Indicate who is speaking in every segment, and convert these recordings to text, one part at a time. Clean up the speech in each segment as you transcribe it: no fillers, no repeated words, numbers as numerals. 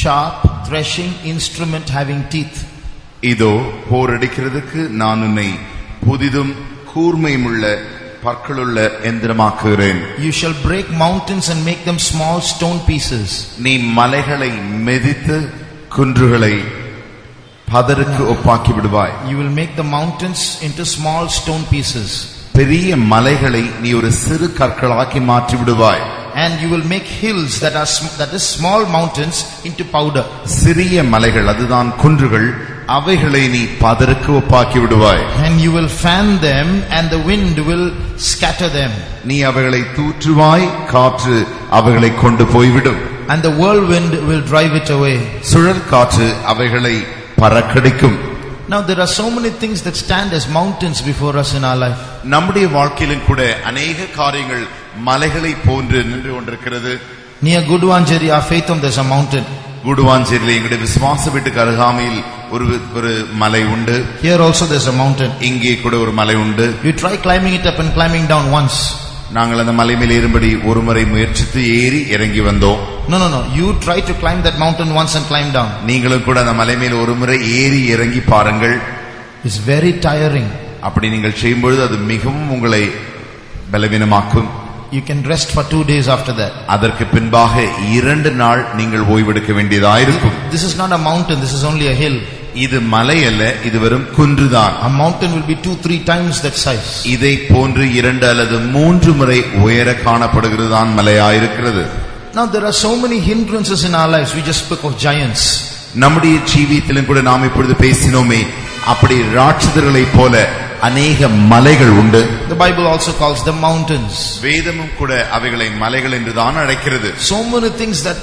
Speaker 1: sharp threshing instrument having teeth.
Speaker 2: இதோ போரடிக்கிறதுக்கு நான் உன்னை புதிதும் கூர்மையுமுள்ள பற்களுள்ள எந்திரமாக்குகிறேன்.
Speaker 1: You shall break mountains and make them small stone pieces.
Speaker 2: நீ மலைகளை மெதித்து குன்றுகளை பதருக்கு ஒப்பாக்கி விடுவாய்.
Speaker 1: You will make the mountains into small stone pieces.
Speaker 2: பெரிய மலைகளை நீ ஒரு சிறு கற்களாக்கி மாற்றி விடுவாய்.
Speaker 1: And you will make hills that is small mountains into powder.
Speaker 2: சிறிய மலைகள் அதுதான் குன்றுகள், அவைகளை நீ பதருக்கு ஒப்பாக்கி விடுவாய்.
Speaker 1: And you will fan them and the wind will scatter them.
Speaker 2: நீ அவைகளை தூற்றுவாய், காற்று அவைகளை கொண்டு போய்விடும்.
Speaker 1: And the whirlwind will drive it away.
Speaker 2: சுழல் காற்று அவைகளை பறக்கடிக்கும்.
Speaker 1: Now there are so many things that stand as mountains before us in our life.
Speaker 2: நம்முடைய வாழ்க்கையிலும் கூட अनेक காரியங்கள் மலைகளை போன்று நின்று கொண்டிருக்கிறது.
Speaker 1: Near Guduvanjeri, our faith home, there's a mountain.
Speaker 2: குடுவாஞ்சேரியில் எங்களுடைய விசுவாச வீட்டுக்கு அருகாமையில் ஒரு மலை உண்டு.
Speaker 1: Here also there's a mountain.
Speaker 2: இங்கே கூட ஒரு மலை உண்டு.
Speaker 1: You try climbing it up and climbing down once.
Speaker 2: நாங்கள் அந்த மலை மேல் ஏறும்படி ஒரு முறை முயற்சித்து ஏறி இறங்கி வந்தோம்.
Speaker 1: No. You try to climb that mountain once and climb down.
Speaker 2: நீங்களும் கூட அந்த மலை மேல் ஒரு முறை ஏறி இறங்கி பாருங்கள்.
Speaker 1: It's very tiring.
Speaker 2: அப்படி நீங்கள் செய்யும் பொழுது அது மிகவும் உங்களை பலவீனமாக்கும்.
Speaker 1: You can rest for 2 days after that.
Speaker 2: அதற்கு பின்பாக 2 நாள் நீங்கள் ஓய்வெடுக்க வேண்டியதாயிருக்கும்.
Speaker 1: This is not a mountain, this is only a hill.
Speaker 2: இது மலை அல்ல, இது வெறும் குன்றுதான்.
Speaker 1: A mountain will be 2-3 times that size.
Speaker 2: இதை போன்று 2 அல்லது 3 முறை உயர காணப்படுகிறதுதான் மலையாயிருக்கிறது.
Speaker 1: Now there are so many hindrances in our lives. We just spoke of giants.
Speaker 2: நம்முடைய ஜீவியத்திலும் கூட நாம் இப்பொழுது பேசினோமே, அப்படி ராட்சதர்களை போல அநேக மலைகள் உண்டு.
Speaker 1: The Bible also calls them mountains.
Speaker 2: வேதமும் கூட அவைகளை மலைகள் என்று தான் அழைக்கிறது.
Speaker 1: So many things that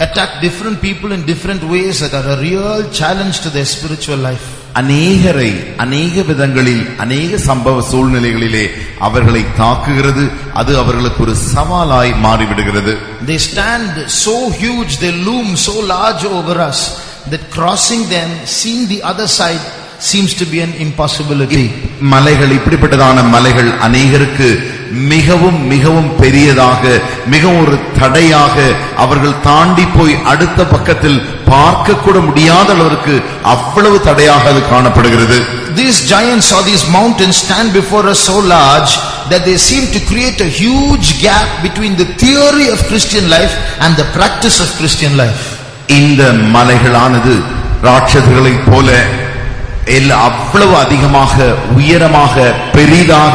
Speaker 1: attack different people in different ways that are a real challenge to their spiritual life.
Speaker 2: அநேகரை அநேக விதங்களில் அநேக சம்பவ சூழ்நிலைகளிலே அவர்களை தாக்குகிறது. அது அவர்களுக்கு ஒரு சவாலாய் மாறிவிடுகிறது.
Speaker 1: They stand so huge, they loom so large over us that crossing them, seeing the other side seems to be an impossibility.
Speaker 2: மலைகள் இப்படிப்பட்டதான மலைகள் அநேகருக்கு மிகவும் மிகவும் பெரியதாக, மிகவும் ஒரு தடையாக, அவர்கள் தாண்டி போய் அடுத்த பக்கத்தில் பார்க்க கூட முடியாத அளவிற்கு அவ்வளவு தடையாக அது காணப்படுகிறது.
Speaker 1: These giants or these mountains stand before us so large that they seem to create a huge gap between the theory of Christian life and the practice of Christian life.
Speaker 2: இந்த மலைகளானது ராட்சதர்களை போல அவ்வளவு அதிகமாக உயரமாக பெரிதாக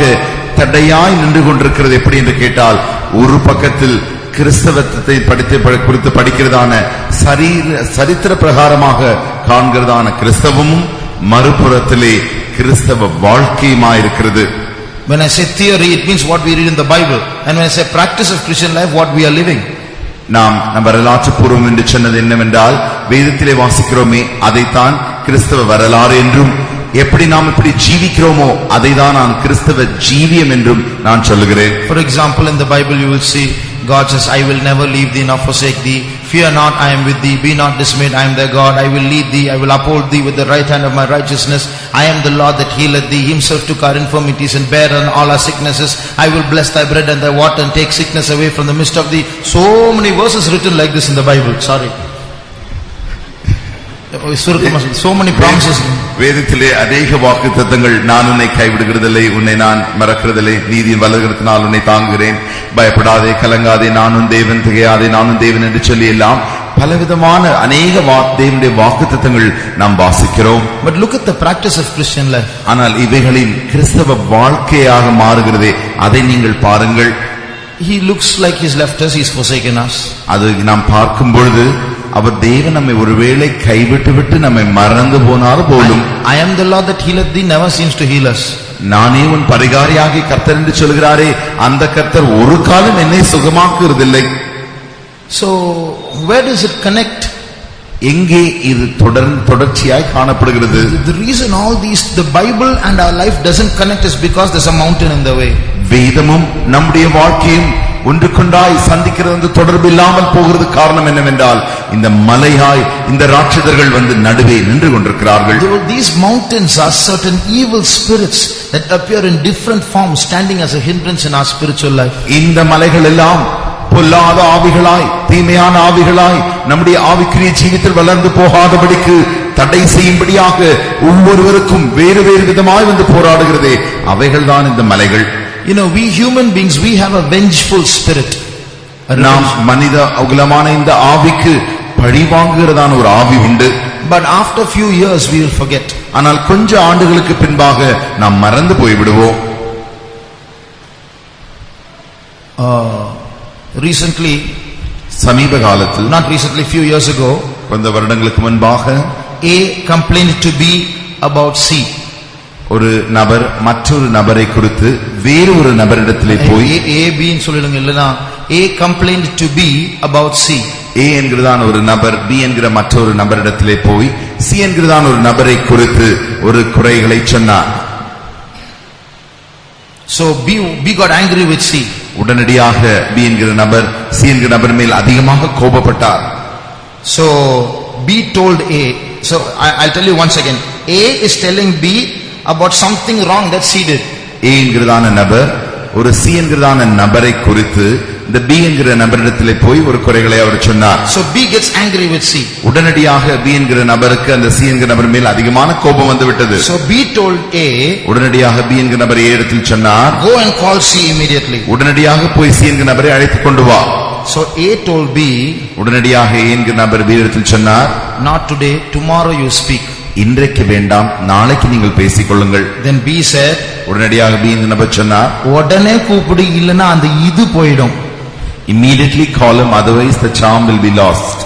Speaker 2: தடையாய் நின்று கொண்டிருக்கிறது. எப்படி என்று கேட்டால், ஒரு பக்கத்தில் கிறிஸ்தவத்தை குறித்து படிக்கிறதான சரித்திர பிரகாரமாக காண்கிறதான கிறிஸ்தவமும், மறுபுறத்திலே கிறிஸ்தவ வாழ்க்கையுமாயிருக்கிறது.
Speaker 1: When I say theory, it means what we read in the Bible, and when I say practice of Christian life, what we are living.
Speaker 2: நாம் வரலாற்று பூர்வம் என்று சொன்னது என்னவென்றால், வேதத்திலே வாசிக்கிறோமே அதைத்தான் கிறிஸ்தவ வரலாறு என்றும், எப்படி நாம் இப்படி ஜீவிக்கிறோமோ அதை தான் நான் கிறிஸ்தவ ஜீவியம் என்றும் நான் சொல்லுகிறேன்.
Speaker 1: For example, in the Bible you will see God says, I will never leave thee nor forsake thee. Fear not, I am with thee. Be not dismayed, I am thy God. I will lead thee, I will uphold thee with the right hand of my righteousness. I am the Lord that healeth thee. Himself took our infirmities and bare on all our sicknesses. I will bless thy bread and thy water and take sickness away from the midst of thee. So many verses written like this in the Bible. Sorry. So many promises.
Speaker 2: வேதத்திலே அநேக வாக்குத்தத்தங்கள், நான் உன்னை கைவிடுகிறதில்லை, உன்னை நான் மறக்கிறதில்லை, நீதியின் வலதுகரத்தினால் உன்னை தாங்குகிறேன், பயப்படாதே, கலங்காதே, நானும் தேவன், திகையாதே, நானும் தேவன் என்று சொல்லி எல்லாம் பலவிதமான அநேக தேவனுடைய வாக்குத்தத்தங்கள் நாம் வாசிக்கிறோம்.
Speaker 1: But look at the practice of Christian life.
Speaker 2: ஆனால் இவைகளின் கிறிஸ்தவ வாழ்க்கையாக மாறுகிறதே, அதை நீங்கள் பாருங்கள்.
Speaker 1: He looks like he's left us, he's forsaken us.
Speaker 2: அது நாம் பார்க்கும் பொழுது அவர் தேவன் நம்மை ஒருவேளை கைவிட்டு விட்டு நம்மை மறந்து போனாலும் போலும்.
Speaker 1: I am the Lord that healeth thee never seems to heal us.
Speaker 2: நானே உன் பரிகாரியாகி கர்த்தர் என்று சொல்கிறாரே, அந்த கர்த்தர் ஒரு காலம் என்னை சுகமாக்குறதில்லை.
Speaker 1: So where does it connect?
Speaker 2: எங்கே இது தொடர்ச்சியாய் காணப்படுகிறது?
Speaker 1: The reason all these, the Bible and our life doesn't connect is because there's a mountain in the way.
Speaker 2: வேதமும் நம்முடைய வாழ்க்கையும் ஒன்றுக்கொண்டாய் சந்திக்கிறது தொடர்பு இல்லாமல் போகிறது காரணம் என்னவென்றால், இந்த மலையாய் இந்த ராட்சதர்கள் வந்து நடுவே நின்று கொண்டிருக்கிறார்கள்.
Speaker 1: These mountains are certain evil spirits that appear in different forms, standing as a hindrance in our spiritual life.
Speaker 2: இந்த மலைகள் எல்லாம் பொல்லாத ஆவிகளாய் தீமையான ஆவிகளாய் நம்முடைய ஆவிக்குரிய ஜீவித்தில் வளர்ந்து போகாதபடிக்கு தடை செய்யும்படியாக ஒவ்வொருவருக்கும் வேறு வேறு விதமாய் வந்து போராடுகிறதே அவைகள்தான் இந்த மலைகள்.
Speaker 1: We human beings, we have a vengeful spirit.
Speaker 2: நாம் மனித அகுலமான இந்த ஆவிக்கு பழி வாங்குகிறதான ஒரு ஆவி உண்டு.
Speaker 1: But after few years we will forget.
Speaker 2: ஆனால் கொஞ்ச ஆண்டுகளுக்கு பின்பாக நாம் மறந்து போய்விடுவோம்.
Speaker 1: Recently,
Speaker 2: சமீப காலத்தில்,
Speaker 1: not recently, few years ago,
Speaker 2: கொஞ்ச வருடங்களுக்கு முன்பாக
Speaker 1: A complained to B about C.
Speaker 2: ஒரு நபர் மற்றொரு நபரை குறித்து வேறு ஒரு நபரிடத்திலே போய்
Speaker 1: A B ன்னு சொல்லிடுங்க, இல்லனா A complained to B about C.
Speaker 2: A என்கிறதான ஒரு நபர் B என்கிற மற்றொரு நபரிடத்திலே போய் C என்கிறதான ஒரு நபரை குறித்து ஒரு குறைகளை சொன்னார்.
Speaker 1: So B got angry with C.
Speaker 2: உடனடியாக B என்கிற நபர் C என்கிற நபர் மேல் அதிகமாக கோபப்பட்டார்.
Speaker 1: So B told A, so I'll tell you once again, A is telling B about something wrong that C did.
Speaker 2: A என்கிறதான நபர் ஒரு C என்கிறதான நபரை குறித்து இந்த B என்கிற நபரிடத்திலே போய் ஒரு குறைகளை அவர் சொன்னார்.
Speaker 1: So B gets angry with C.
Speaker 2: உடனடியாக B என்கிற நபருக்கு அந்த C என்கிற நபர் மேல் அதிகமான கோபம் வந்து விட்டது.
Speaker 1: So B told A,
Speaker 2: உடனடியாக B என்கிற நபர் A இடத்தில் சொன்னார்,
Speaker 1: go and call C immediately.
Speaker 2: உடனடியாக போய் C என்கிற நபரை அழைத்து கொண்டு வா.
Speaker 1: So A told B,
Speaker 2: உடனடியாக A என்கிற நபர் B இடத்தில் சொன்னார்,
Speaker 1: not today, tomorrow you speak.
Speaker 2: இன்றைக்கு வேண்டாம், நாளைக்கு நீங்கள் பேசிக் கொள்ளுங்கள்.
Speaker 1: Then B said,
Speaker 2: உடனடியாக B என்கிற நபர் சொன்னார்,
Speaker 1: உடனே கூப்பிடு, இல்லனா அந்த இது போய்டும்.
Speaker 2: Immediately call him, otherwise the charm will be lost.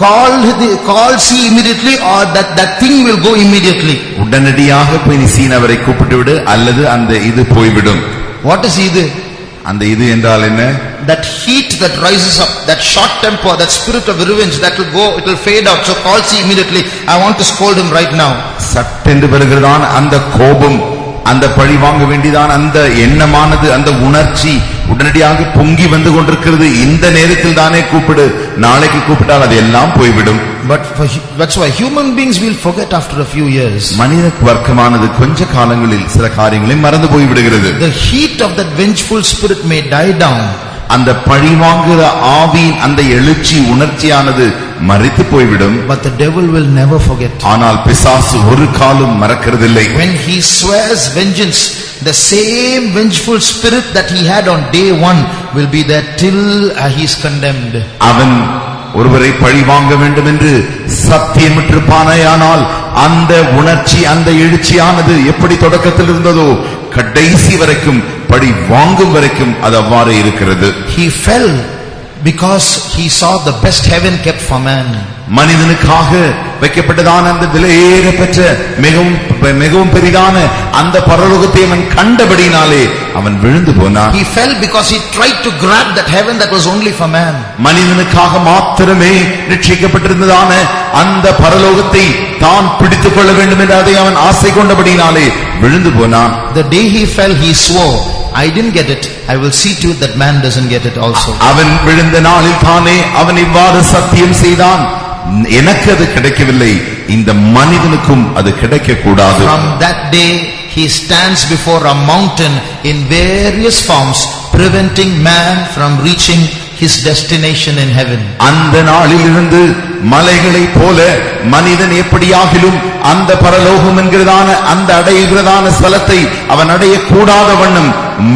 Speaker 1: Call C immediately, or that thing will go immediately.
Speaker 2: உடனடியாக போய் நீ C நபரை கூப்பிட்டு விடு, அல்லது அந்த இது போய்விடும்.
Speaker 1: What is இது?
Speaker 2: அந்த இது என்றால் என்ன?
Speaker 1: That heat that rises up, that short temper, that spirit of revenge, that will go, it will fade out. So call C immediately. I want to scold him right now.
Speaker 2: சட்டென்று வருகிறதான் அந்த கோபம், அந்த பழி வாங்க வேண்டியதான் அந்த எண்ணமானது, அந்த உணர்ச்சி உடனடியாக பொங்கி வந்து கொண்டிருக்கிறது. இந்த நேரத்தில் தானே கூப்பிடு, நாளைக்கு கூப்பிட்டால் அது எல்லாம் போய்விடும்.
Speaker 1: But that's why human beings will forget after a few years.
Speaker 2: மனித வர்க்கமானது கொஞ்ச காலங்களில் சில காரியங்களை மறந்து போய்விடுகிறது.
Speaker 1: The heat of that vengeful spirit may die down.
Speaker 2: அந்த பழி வாங்குகிற ஆவியின் அந்த எழுச்சி உணர்ச்சியானது மரித்து போய்விடும்.
Speaker 1: But the devil will never forget.
Speaker 2: ஆனால் பிசாசு ஒரு காலம் மறக்கிறதில்லை.
Speaker 1: When he swears vengeance, the same vengeful spirit that he had on day one will be there till he is condemned.
Speaker 2: அவன் ஒருவரை பழி வாங்க வேண்டும் என்று சத்தியமிட்டிருப்பானேயானால் அந்த உணர்ச்சி, அந்த எழுச்சியானது எப்படி தொடக்கத்தில் இருந்ததோ கடைசி வரைக்கும் பழி வாங்கும் வரைக்கும் அது அவ்வாறே இருக்கிறது.
Speaker 1: He fell because he saw the best heaven kept for man.
Speaker 2: மனிதனுக்காக வைக்கப்பட்டதான அந்த விலையேற பெற்ற மிகவும் பெரிதான அந்த பரலோகத்தை அவன் கண்டபடினாலே அவன் விழுந்து போனான்.
Speaker 1: He fell because he tried to grab that heaven that was only for man.
Speaker 2: மனிதனுக்காக மாத்திரமே நிச்சயிக்கப்பட்டிருந்ததான அந்த பரலோகத்தை தான் பிடித்துக் கொள்ள வேண்டும் என்று அதை அவன் ஆசை கொண்டபடினாலே விழுந்து போனான்.
Speaker 1: The day he fell, he swore, I didn't get it, I will see to it that man doesn't get it also.
Speaker 2: அவன் விழுந்த நாளில் தானே அவன் இவ்வாறு சத்தியம் செய்தான், எனக்கு அது கிடைக்கவில்லை, இந்த மனிதனுக்கும் அது கிடைக்க கூடாது.
Speaker 1: From that day he stands before a mountain in various forms, preventing man from reaching his destination in heaven.
Speaker 2: அந்த நாளிலிருந்து மலைகளை போல மனிதன் எப்படியாகிலும் அந்த பரலோகம் என்கிறதான அந்த அடைகிறதான ஸ்தலத்தை அவன் அடைய கூடாத வண்ணம்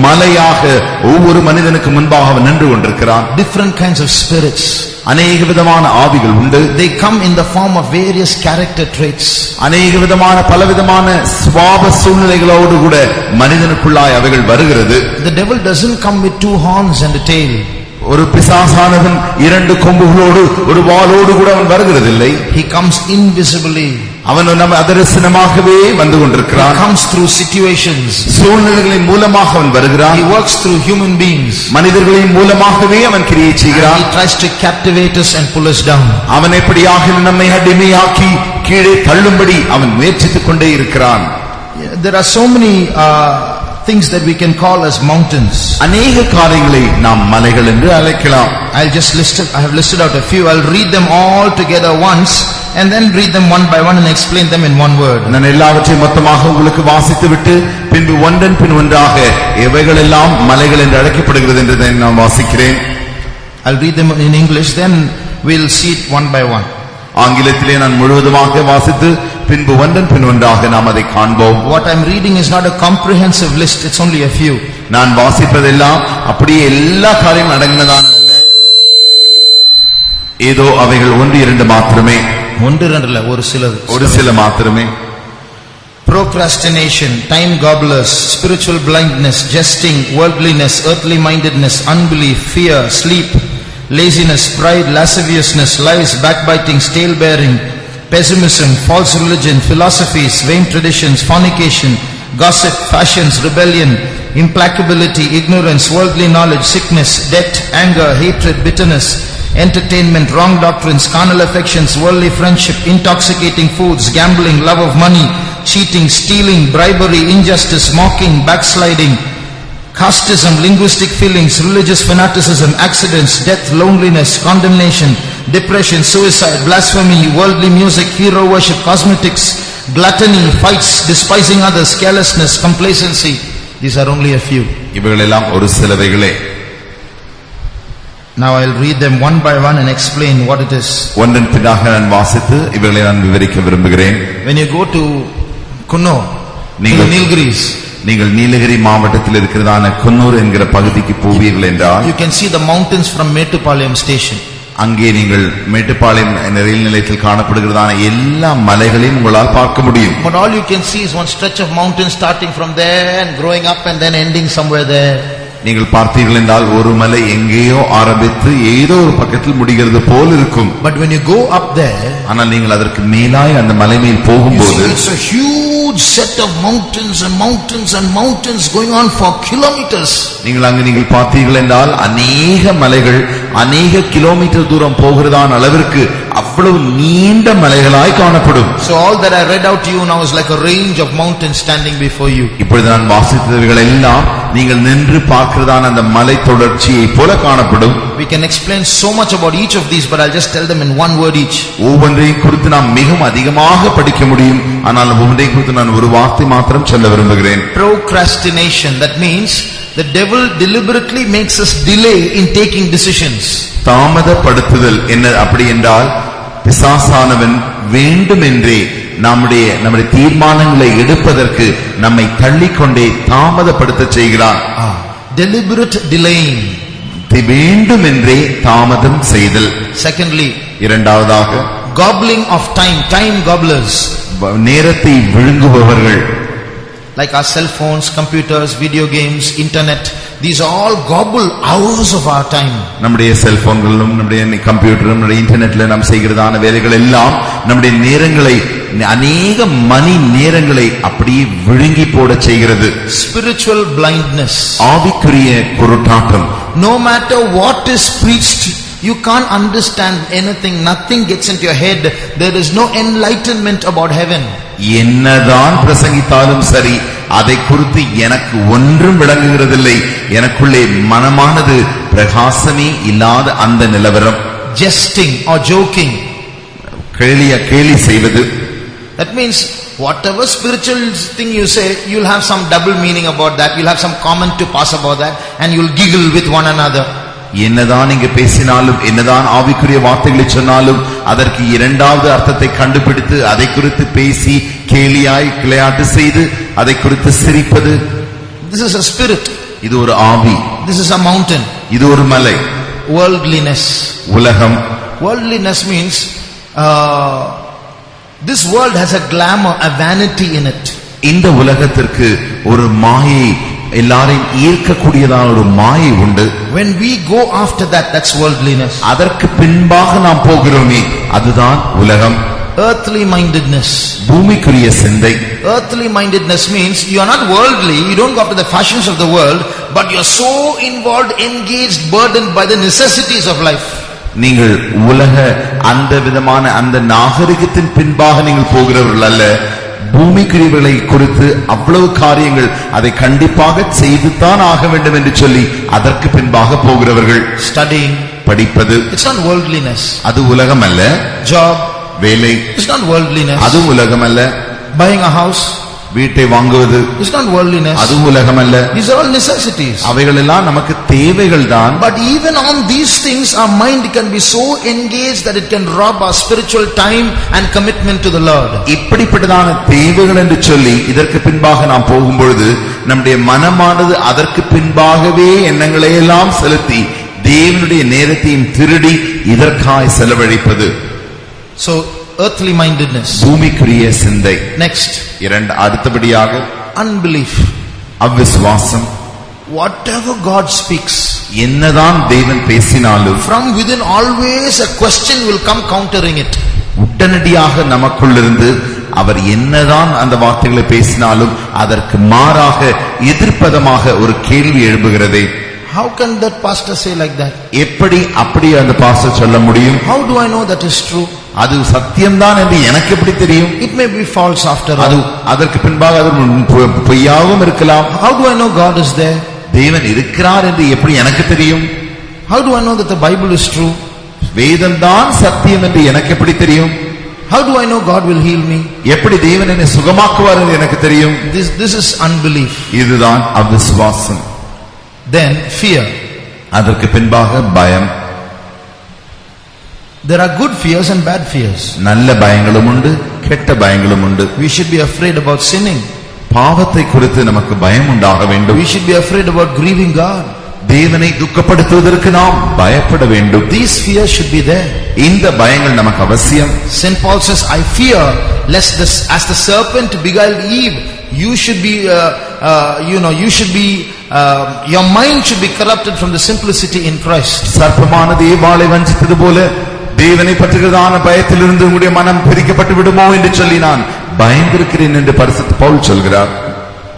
Speaker 2: மலையாக ஒவ்வொரு மனிதனுக்கு முன்பாக அவன் நின்று கொண்டிருக்கிறான்.
Speaker 1: Different kinds of spirits,
Speaker 2: அநேக விதமான ஆவிகள் உண்டு.
Speaker 1: they come in the form of various character traits.
Speaker 2: அநேக விதமான பலவிதமான சுபாவ சூழ்நிலைகளோடு கூட மனிதனுக்குள்ளாய் அவைகள் வருகிறது.
Speaker 1: The devil doesn't come with two horns and a tail.
Speaker 2: ஒரு பிசாசானவன் இரண்டு கொம்புகளோடு ஒரு வாளோடு கூட அவன் வருகிறதில்லை.
Speaker 1: He comes invisibly.
Speaker 2: அவன் நம்ம அதர்சனமாகவே வந்து கொண்டிருக்கிறான்.
Speaker 1: He comes through situations.
Speaker 2: சூழ்நிலைகளின் மூலமாக அவன் வருகிறான்.
Speaker 1: He works through human beings.
Speaker 2: மனிதர்களின் மூலமாகவே அவன் கிரியை செய்கிறான்.
Speaker 1: He tries to captivate us and pull us down.
Speaker 2: அவன் எப்படியாக நம்மை அடிமையாக்கி கீழே தள்ளும்படி அவன் முயற்சித்துக் கொண்டே இருக்கிறான்.
Speaker 1: There are so many things that we can call as mountains.
Speaker 2: அநேக காரியங்களை நாம் மலைகள் என்று அழைக்கலாம்.
Speaker 1: I have listed out a few. I'll read them all together once and then read them one by one and explain them in one word.
Speaker 2: நான் எல்லாவற்றையும் மொத்தமாக உங்களுக்கு வாசித்துவிட்டு பின்பு ஒன்றன் பின் ஒன்றாக எவைகளெல்லாம் மலைகள் என்று அழைக்கப்படுகிறது என்று நான் வாசிக்கிறேன்.
Speaker 1: I'll read them in English, then we'll see it one by one.
Speaker 2: ஆங்கிலத்திலே நான் முழுவதுமாக வாசித்து பின்பு ஒன்றன் பின் ஒன்றாக நாம் அதை காண்போம்.
Speaker 1: What I'm reading is not a comprehensive list, it's only a few.
Speaker 2: நான் வாசிப்பதெல்லாம் அப்படியே எல்லா காரியமும் அடங்கினதான் அல்ல, ஏதோ அவைகள் ஒன்று இரண்டு மாத்திரமே.
Speaker 1: ஒன்று இரண்டு இல்ல, ஒரு சில
Speaker 2: மாத்திரமே.
Speaker 1: Procrastination, time gobblers, spiritual blindness, jesting, worldliness, earthly mindedness, unbelief, fear, sleep, laziness, pride, lasciviousness, lies, backbiting, tale bearing, pessimism, false religion, philosophies, vain traditions, fornication, gossip, fashions, rebellion, implacability, ignorance, worldly knowledge, sickness, debt, anger, hatred, bitterness, entertainment, wrong doctrines, carnal affections, worldly friendship, intoxicating foods, gambling, love of money, cheating, stealing, bribery, injustice, mocking, backsliding, casteism, linguistic feelings, religious fanaticism, accidents, death, loneliness, condemnation, depression, suicide, blasphemy, worldly music, hero worship, cosmetics, gluttony, fights, despising others, carelessness, complacency. These are only a few.
Speaker 2: இவைகளெல்லாம் ஒரு சிலவைகளே.
Speaker 1: Now I'll read them one by one and explain what it is.
Speaker 2: ஒன்றன் பின்னாக நான் வாசித்து இவைகளை நான் விவரிக்க விரும்புகிறேன்.
Speaker 1: When you go to Kuno, Nilgiris,
Speaker 2: நீங்கள் நீலகிரி மாவட்டத்தில் இருக்கிறதான குன்னூர் என்கிற பகுதிக்கு போவீர்கள் என்றால்
Speaker 1: you can see the mountains from Mettupalayam station.
Speaker 2: அங்கே நீங்கள் மேட்டுப்பாளையம் ரயில் நிலையத்தில் காணப்படுகிறதான எல்லா மலைகளையும் உங்களால் பார்க்க முடியும்.
Speaker 1: But all you can see is one stretch of mountains starting from there and growing up and then ending somewhere there.
Speaker 2: நீங்கள் பார்த்தீர்கள் என்றால் ஒரு மலை எங்கேயோ ஆரம்பித்து ஏதோ ஒரு பக்கத்தில் முடிகிறது போல் இருக்கும்.
Speaker 1: But when you go up there,
Speaker 2: ஆனால் நீங்கள் அதற்கு மேலாய் அந்த மலை மேல் போகும்போது
Speaker 1: it's a huge set of mountains and mountains and mountains going on for kilometers.
Speaker 2: நீங்கள் பார்த்தீர்கள் என்றால் அநேக மலைகள் அநேக கிலோமீட்டர் தூரம் போகிறதான அளவிற்கு அவ்வளவு நீண்ட மலைகளாய் காணப்படும்.
Speaker 1: So all that I read out to you now is like a range of mountains standing before you.
Speaker 2: இப்பொழுது நான் வாசித்தவைகள் எல்லாம் நீங்கள் நின்று பார்க்கிறதான அந்த மலை தொடர்ச்சியை போல காணப்படும்.
Speaker 1: We can explain so much about each of these, but I'll just tell them in one word each.
Speaker 2: ஒவ்வொன்றையும் குறித்து நாம் மிகவும் அதிகமாக படிக்க முடியும், ஆனால் ஒவ்வொன்றையும் குறித்து நான் ஒரு வார்த்தை மாத்திரம் சொல்ல விரும்புகிறேன்.
Speaker 1: Procrastination, that means the devil deliberately makes us delay in taking decisions.
Speaker 2: தாமதப்படுத்துதல் என்ன அப்படி என்றால் பிசாசானவன் வேண்டுமென்றே நம்முடைய தீர்மானங்களை எடுப்பதற்கு நம்மை தள்ளிக்கொண்டே தாமதப்படுத்த செய்கிறான்.
Speaker 1: Deliberate delaying,
Speaker 2: வேண்டுமென்றே தாமதம் செய்தல்.
Speaker 1: Secondly,
Speaker 2: இரண்டாவதாக
Speaker 1: gobbling of time, time gobblers,
Speaker 2: நேரத்தை விழுங்குபவர்கள்.
Speaker 1: Like our cell phones, computers, video games, internet, these all gobble hours of our time. நம்முடைய செல்போன்களும் நம்முடைய கம்ப்யூட்டரும் நம்முடைய இன்டர்நெட்ல நாம் செய்கிறதான வேலைகள் எல்லாம் நம்முடைய நேரங்களை அநேக மணி நேரங்களை அப்படியே விழுங்கி போட செய்கிறது. Spiritual blindness,
Speaker 2: ஆவிக்குரிய குருட்டாட்டம்.
Speaker 1: No matter what is preached, you can't understand anything, nothing gets into your head, there is no enlightenment about heaven.
Speaker 2: என்னதான் பிரசங்கித்தாலும் சரி, அதை குறித்து எனக்கு ஒன்றும் விளங்குகிறதில்லை, எனக்குள்ளே மனமானது பிரகாசமே இல்லாத அந்த நிலவரம்.
Speaker 1: Jesting or joking,
Speaker 2: கேலி செய்வது.
Speaker 1: that means whatever spiritual thing you say, you'll have some double meaning about that, you'll have some comment to pass about that, and you'll giggle with one another.
Speaker 2: என்னதான் நீங்க பேசினாலும் என்னதான் ஆவிக்குரிய வார்த்தைகளை சொன்னாலும் அதற்கு இரண்டாவது அர்த்தத்தை கண்டுபிடித்து அதை குறித்து பேசி கேலியாய் விளையாட்டு செய்து அதை குறித்து சிரிப்பது.
Speaker 1: This is a spirit,
Speaker 2: இது ஒரு ஆவி.
Speaker 1: This is a mountain,
Speaker 2: இது ஒரு மலை.
Speaker 1: Worldliness,
Speaker 2: உலகம்.
Speaker 1: Worldliness means this world has a glamour, a vanity in it.
Speaker 2: இந்த உலகத்திற்கு ஒரு மாயை, எல்லாரையும் ஈர்க்கக்கூடியதான ஒரு மாயை உண்டு.
Speaker 1: When we go after that, that's worldliness.
Speaker 2: அதற்கு பின்பாக நாம் போகிறோமே, அதுதான் உலகம்.
Speaker 1: Earthly mindedness,
Speaker 2: பூமிக்குரிய சிந்தை.
Speaker 1: Earthly mindedness means you are not worldly, you don't go after the fashions of the world, but you are so involved, engaged, burdened by the necessities of life.
Speaker 2: நீங்கள் உலக அந்த விதமான அந்த நாகரிகத்தின் பின்பாக நீங்கள் போகிறவர்கள் அல்ல, பூமிக்குரியவர்களை குறித்து அவ்வளவு காரியங்கள் அதை கண்டிப்பாக செய்துதான் ஆக வேண்டும் என்று சொல்லி அதற்கு பின்பாக போகிறவர்கள்.
Speaker 1: Studying,
Speaker 2: படிப்பது,
Speaker 1: it's not worldliness.
Speaker 2: அது உலகம் அல்ல.
Speaker 1: Job,
Speaker 2: வேலை,
Speaker 1: it's not worldliness.
Speaker 2: அது உலகம் அல்ல.
Speaker 1: Buying a house,
Speaker 2: வீட்டை வாங்குவது,
Speaker 1: it's not worldliness.
Speaker 2: அது உலகம் அல்ல.
Speaker 1: These are all necessities.
Speaker 2: அவைகள் எல்லாம் நமக்கு தேவைகள் தான்.
Speaker 1: But even on these things our mind can be so engaged that it can rob our spiritual time and commitment to the Lord.
Speaker 2: இப்படிப்பட்டதான தேவைகள் என்று சொல்லி இதற்கு பின்பாக நாம் போகும்பொழுது நம்முடைய மனமானது அதற்கு பின்பாகவே எண்ணங்களை எல்லாம் செலுத்தி தேவனுடைய நேரத்தையும் திருடி இதற்காய் செலவழிப்பது.
Speaker 1: So earthly mindedness,
Speaker 2: பூமிக்குரிய சிந்தை.
Speaker 1: next,
Speaker 2: அடுத்தபடியாக
Speaker 1: unbelief,
Speaker 2: அவிசுவாசம்.
Speaker 1: whatever God speaks,
Speaker 2: என்னதான் தேவன் பேசினாலும்
Speaker 1: from within always a question will come countering it.
Speaker 2: உடனடியாக நமக்குள்ளிருந்து அவர் என்னதான் அந்த வார்த்தைகளை பேசினாலும் அதற்கு மாறாக எதிர்ப்பதமாக ஒரு கேள்வி எழும்புகிறதே.
Speaker 1: How can that pastor say like that?
Speaker 2: எப்படி அப்படி அந்த பாஸ்டர் சொல்ல முடியும்?
Speaker 1: How do I know that is true?
Speaker 2: அது சத்தியம்தான் என்று எனக்கு எப்படி தெரியும்?
Speaker 1: It may be false after all.
Speaker 2: அதற்கு பின்பாக அது பொய்யாகவும் இருக்கலாம்.
Speaker 1: How do I know God is there?
Speaker 2: தேவன் இருக்கிறார் என்று எப்படி எனக்கு தெரியும்?
Speaker 1: How do I know that the Bible is true?
Speaker 2: வேதம் தான் சத்தியம் என்று எனக்கு எப்படி தெரியும்?
Speaker 1: How do I know God will heal me?
Speaker 2: எப்படி தேவன் என்னை சுகமாக்குவார் என்று எனக்கு தெரியும்?
Speaker 1: This is unbelief.
Speaker 2: இதுதான் அவிசுவாசம்.
Speaker 1: Then fear.
Speaker 2: அதற்கு பின்பாக பயம்.
Speaker 1: There are good fears and bad fears.
Speaker 2: நல்ல பயங்களும் உண்டு, கெட்ட பயங்களும் உண்டு.
Speaker 1: We should be afraid about sinning.
Speaker 2: பாவத்தை குறித்து நமக்கு பயம் உண்டாக வேண்டும்.
Speaker 1: We should be afraid about grieving God.
Speaker 2: தேவனை துக்கப்படுத்துவதற்கு நாம் பயப்பட வேண்டும்.
Speaker 1: These fears should be there.
Speaker 2: இந்த பயங்கள் நமக்கு அவசியம்.
Speaker 1: St. Paul says, I fear lest as the serpent beguiled Eve, you should be your mind should be corrupted from the simplicity in Christ.
Speaker 2: சர்ப்பமானது ஏவாளை வஞ்சித்தது போல தேவனை பற்றுகிறதான பயத்திலிருந்து உங்களுடைய மனம் பிரிக்கப்பட்டு விடுமோ என்று சொல்லி நான் பயந்திருக்கிறேன் என்று பரிசுத்த பவுல் சொல்கிறார்.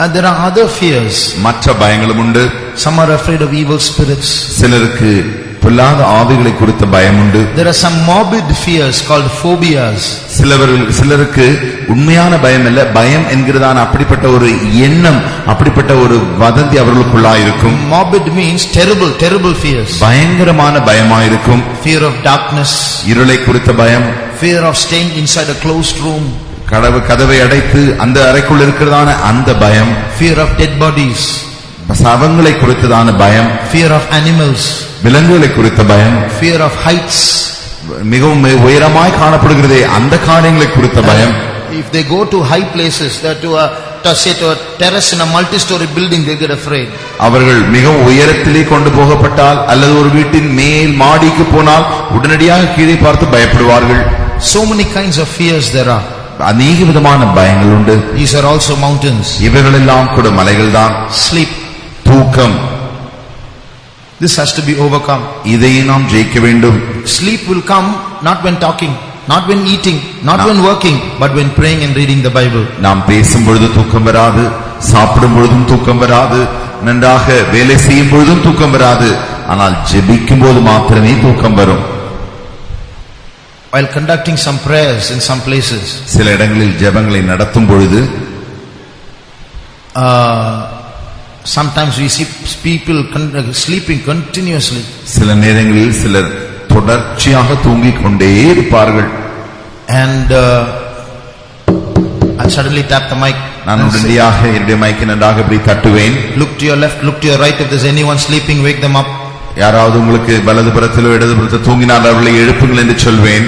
Speaker 1: And there are other fears.
Speaker 2: மற்ற பயங்களும் உண்டு.
Speaker 1: Some are afraid of evil spirits.
Speaker 2: சிலருக்கு பொல்லாத ஆவிகளை குறித்த பயம் உண்டு.
Speaker 1: There are some morbid fears called phobias.
Speaker 2: சிலருக்கு உண்மையான பயம் அல்ல, பயம் என்கிறதான அப்படிப்பட்ட ஒரு எண்ணம், அப்படிப்பட்ட ஒரு வதந்தி அவர்களுக்குள்ளாய் இருக்கும்.
Speaker 1: Morbid means terrible fears.
Speaker 2: பயங்கரமான பயமாயிருக்கும்.
Speaker 1: Fear of darkness,
Speaker 2: இருளை குறித்த பயம்.
Speaker 1: fear of staying inside a closed room,
Speaker 2: கதவை அடைத்து அந்த அறைக்குள் இருக்கிறதான அந்த பயம்.
Speaker 1: fear of dead bodies,
Speaker 2: சவங்களை குறித்ததான பயம்.
Speaker 1: fear of animals,
Speaker 2: விலங்குகளை குறித்த பயம்.
Speaker 1: fear of heights,
Speaker 2: மிகவும் உயரமாய் காணப்படுகிறதே அந்த காரியங்களை குறித்த பயம்.
Speaker 1: if they go to high places, to a terrace in a multi-story building, they get afraid.
Speaker 2: அவர்கள் மிகவும் உயரத்திலே கொண்டு போகப்பட்டால் அல்லது ஒரு வீட்டின் மேல் மாடிக்கு போனால் உடனடியாக கீழே பார்த்து பயப்படுவார்கள்.
Speaker 1: So many kinds of fears there are.
Speaker 2: அநேக விதமான பயங்கள் உண்டு.
Speaker 1: These are also mountains.
Speaker 2: இவைகளெல்லாம் கூட மலைகள் தான்.
Speaker 1: Sleep,
Speaker 2: தூக்கம்,
Speaker 1: this has to be overcome.
Speaker 2: இதை நாம் ஜெயிக்க வேண்டும்.
Speaker 1: Sleep will come not when talking, not when eating, not when working, but when praying and reading the Bible.
Speaker 2: நாம் பேசும் பொழுது தூக்கம் வராது, சாப்பிடும் பொழுதும் தூக்கம் வராது, நன்றாக வேலை செய்யும் பொழுதும் தூக்கம் வராது, ஆனால் ஜெபிக்கும் போது மாத்திரமே தூக்கம் வரும்.
Speaker 1: While conducting some prayers in some places,
Speaker 2: சில இடங்களில் ஜெபங்களை நடத்தும் பொழுது
Speaker 1: sometimes we see people sleeping continuously.
Speaker 2: சில நேரங்களில் சிலர் தொடர்ச்சியாக தூங்கிக் கொண்டே இருப்பார்கள்.
Speaker 1: And I'll suddenly tap the mic.
Speaker 2: நான் உடனடியாக என்னுடைய மைக்கை நன்றாக இப்படி தட்டுவேன்.
Speaker 1: Look to your left, look to your right. If there's anyone sleeping, wake them up.
Speaker 2: யாராவது உங்களுக்கு வலது புறத்திலோ இடது புறத்திலோ தூங்கினால் அவர்களை எழுப்புங்கள் என்று சொல்வேன்.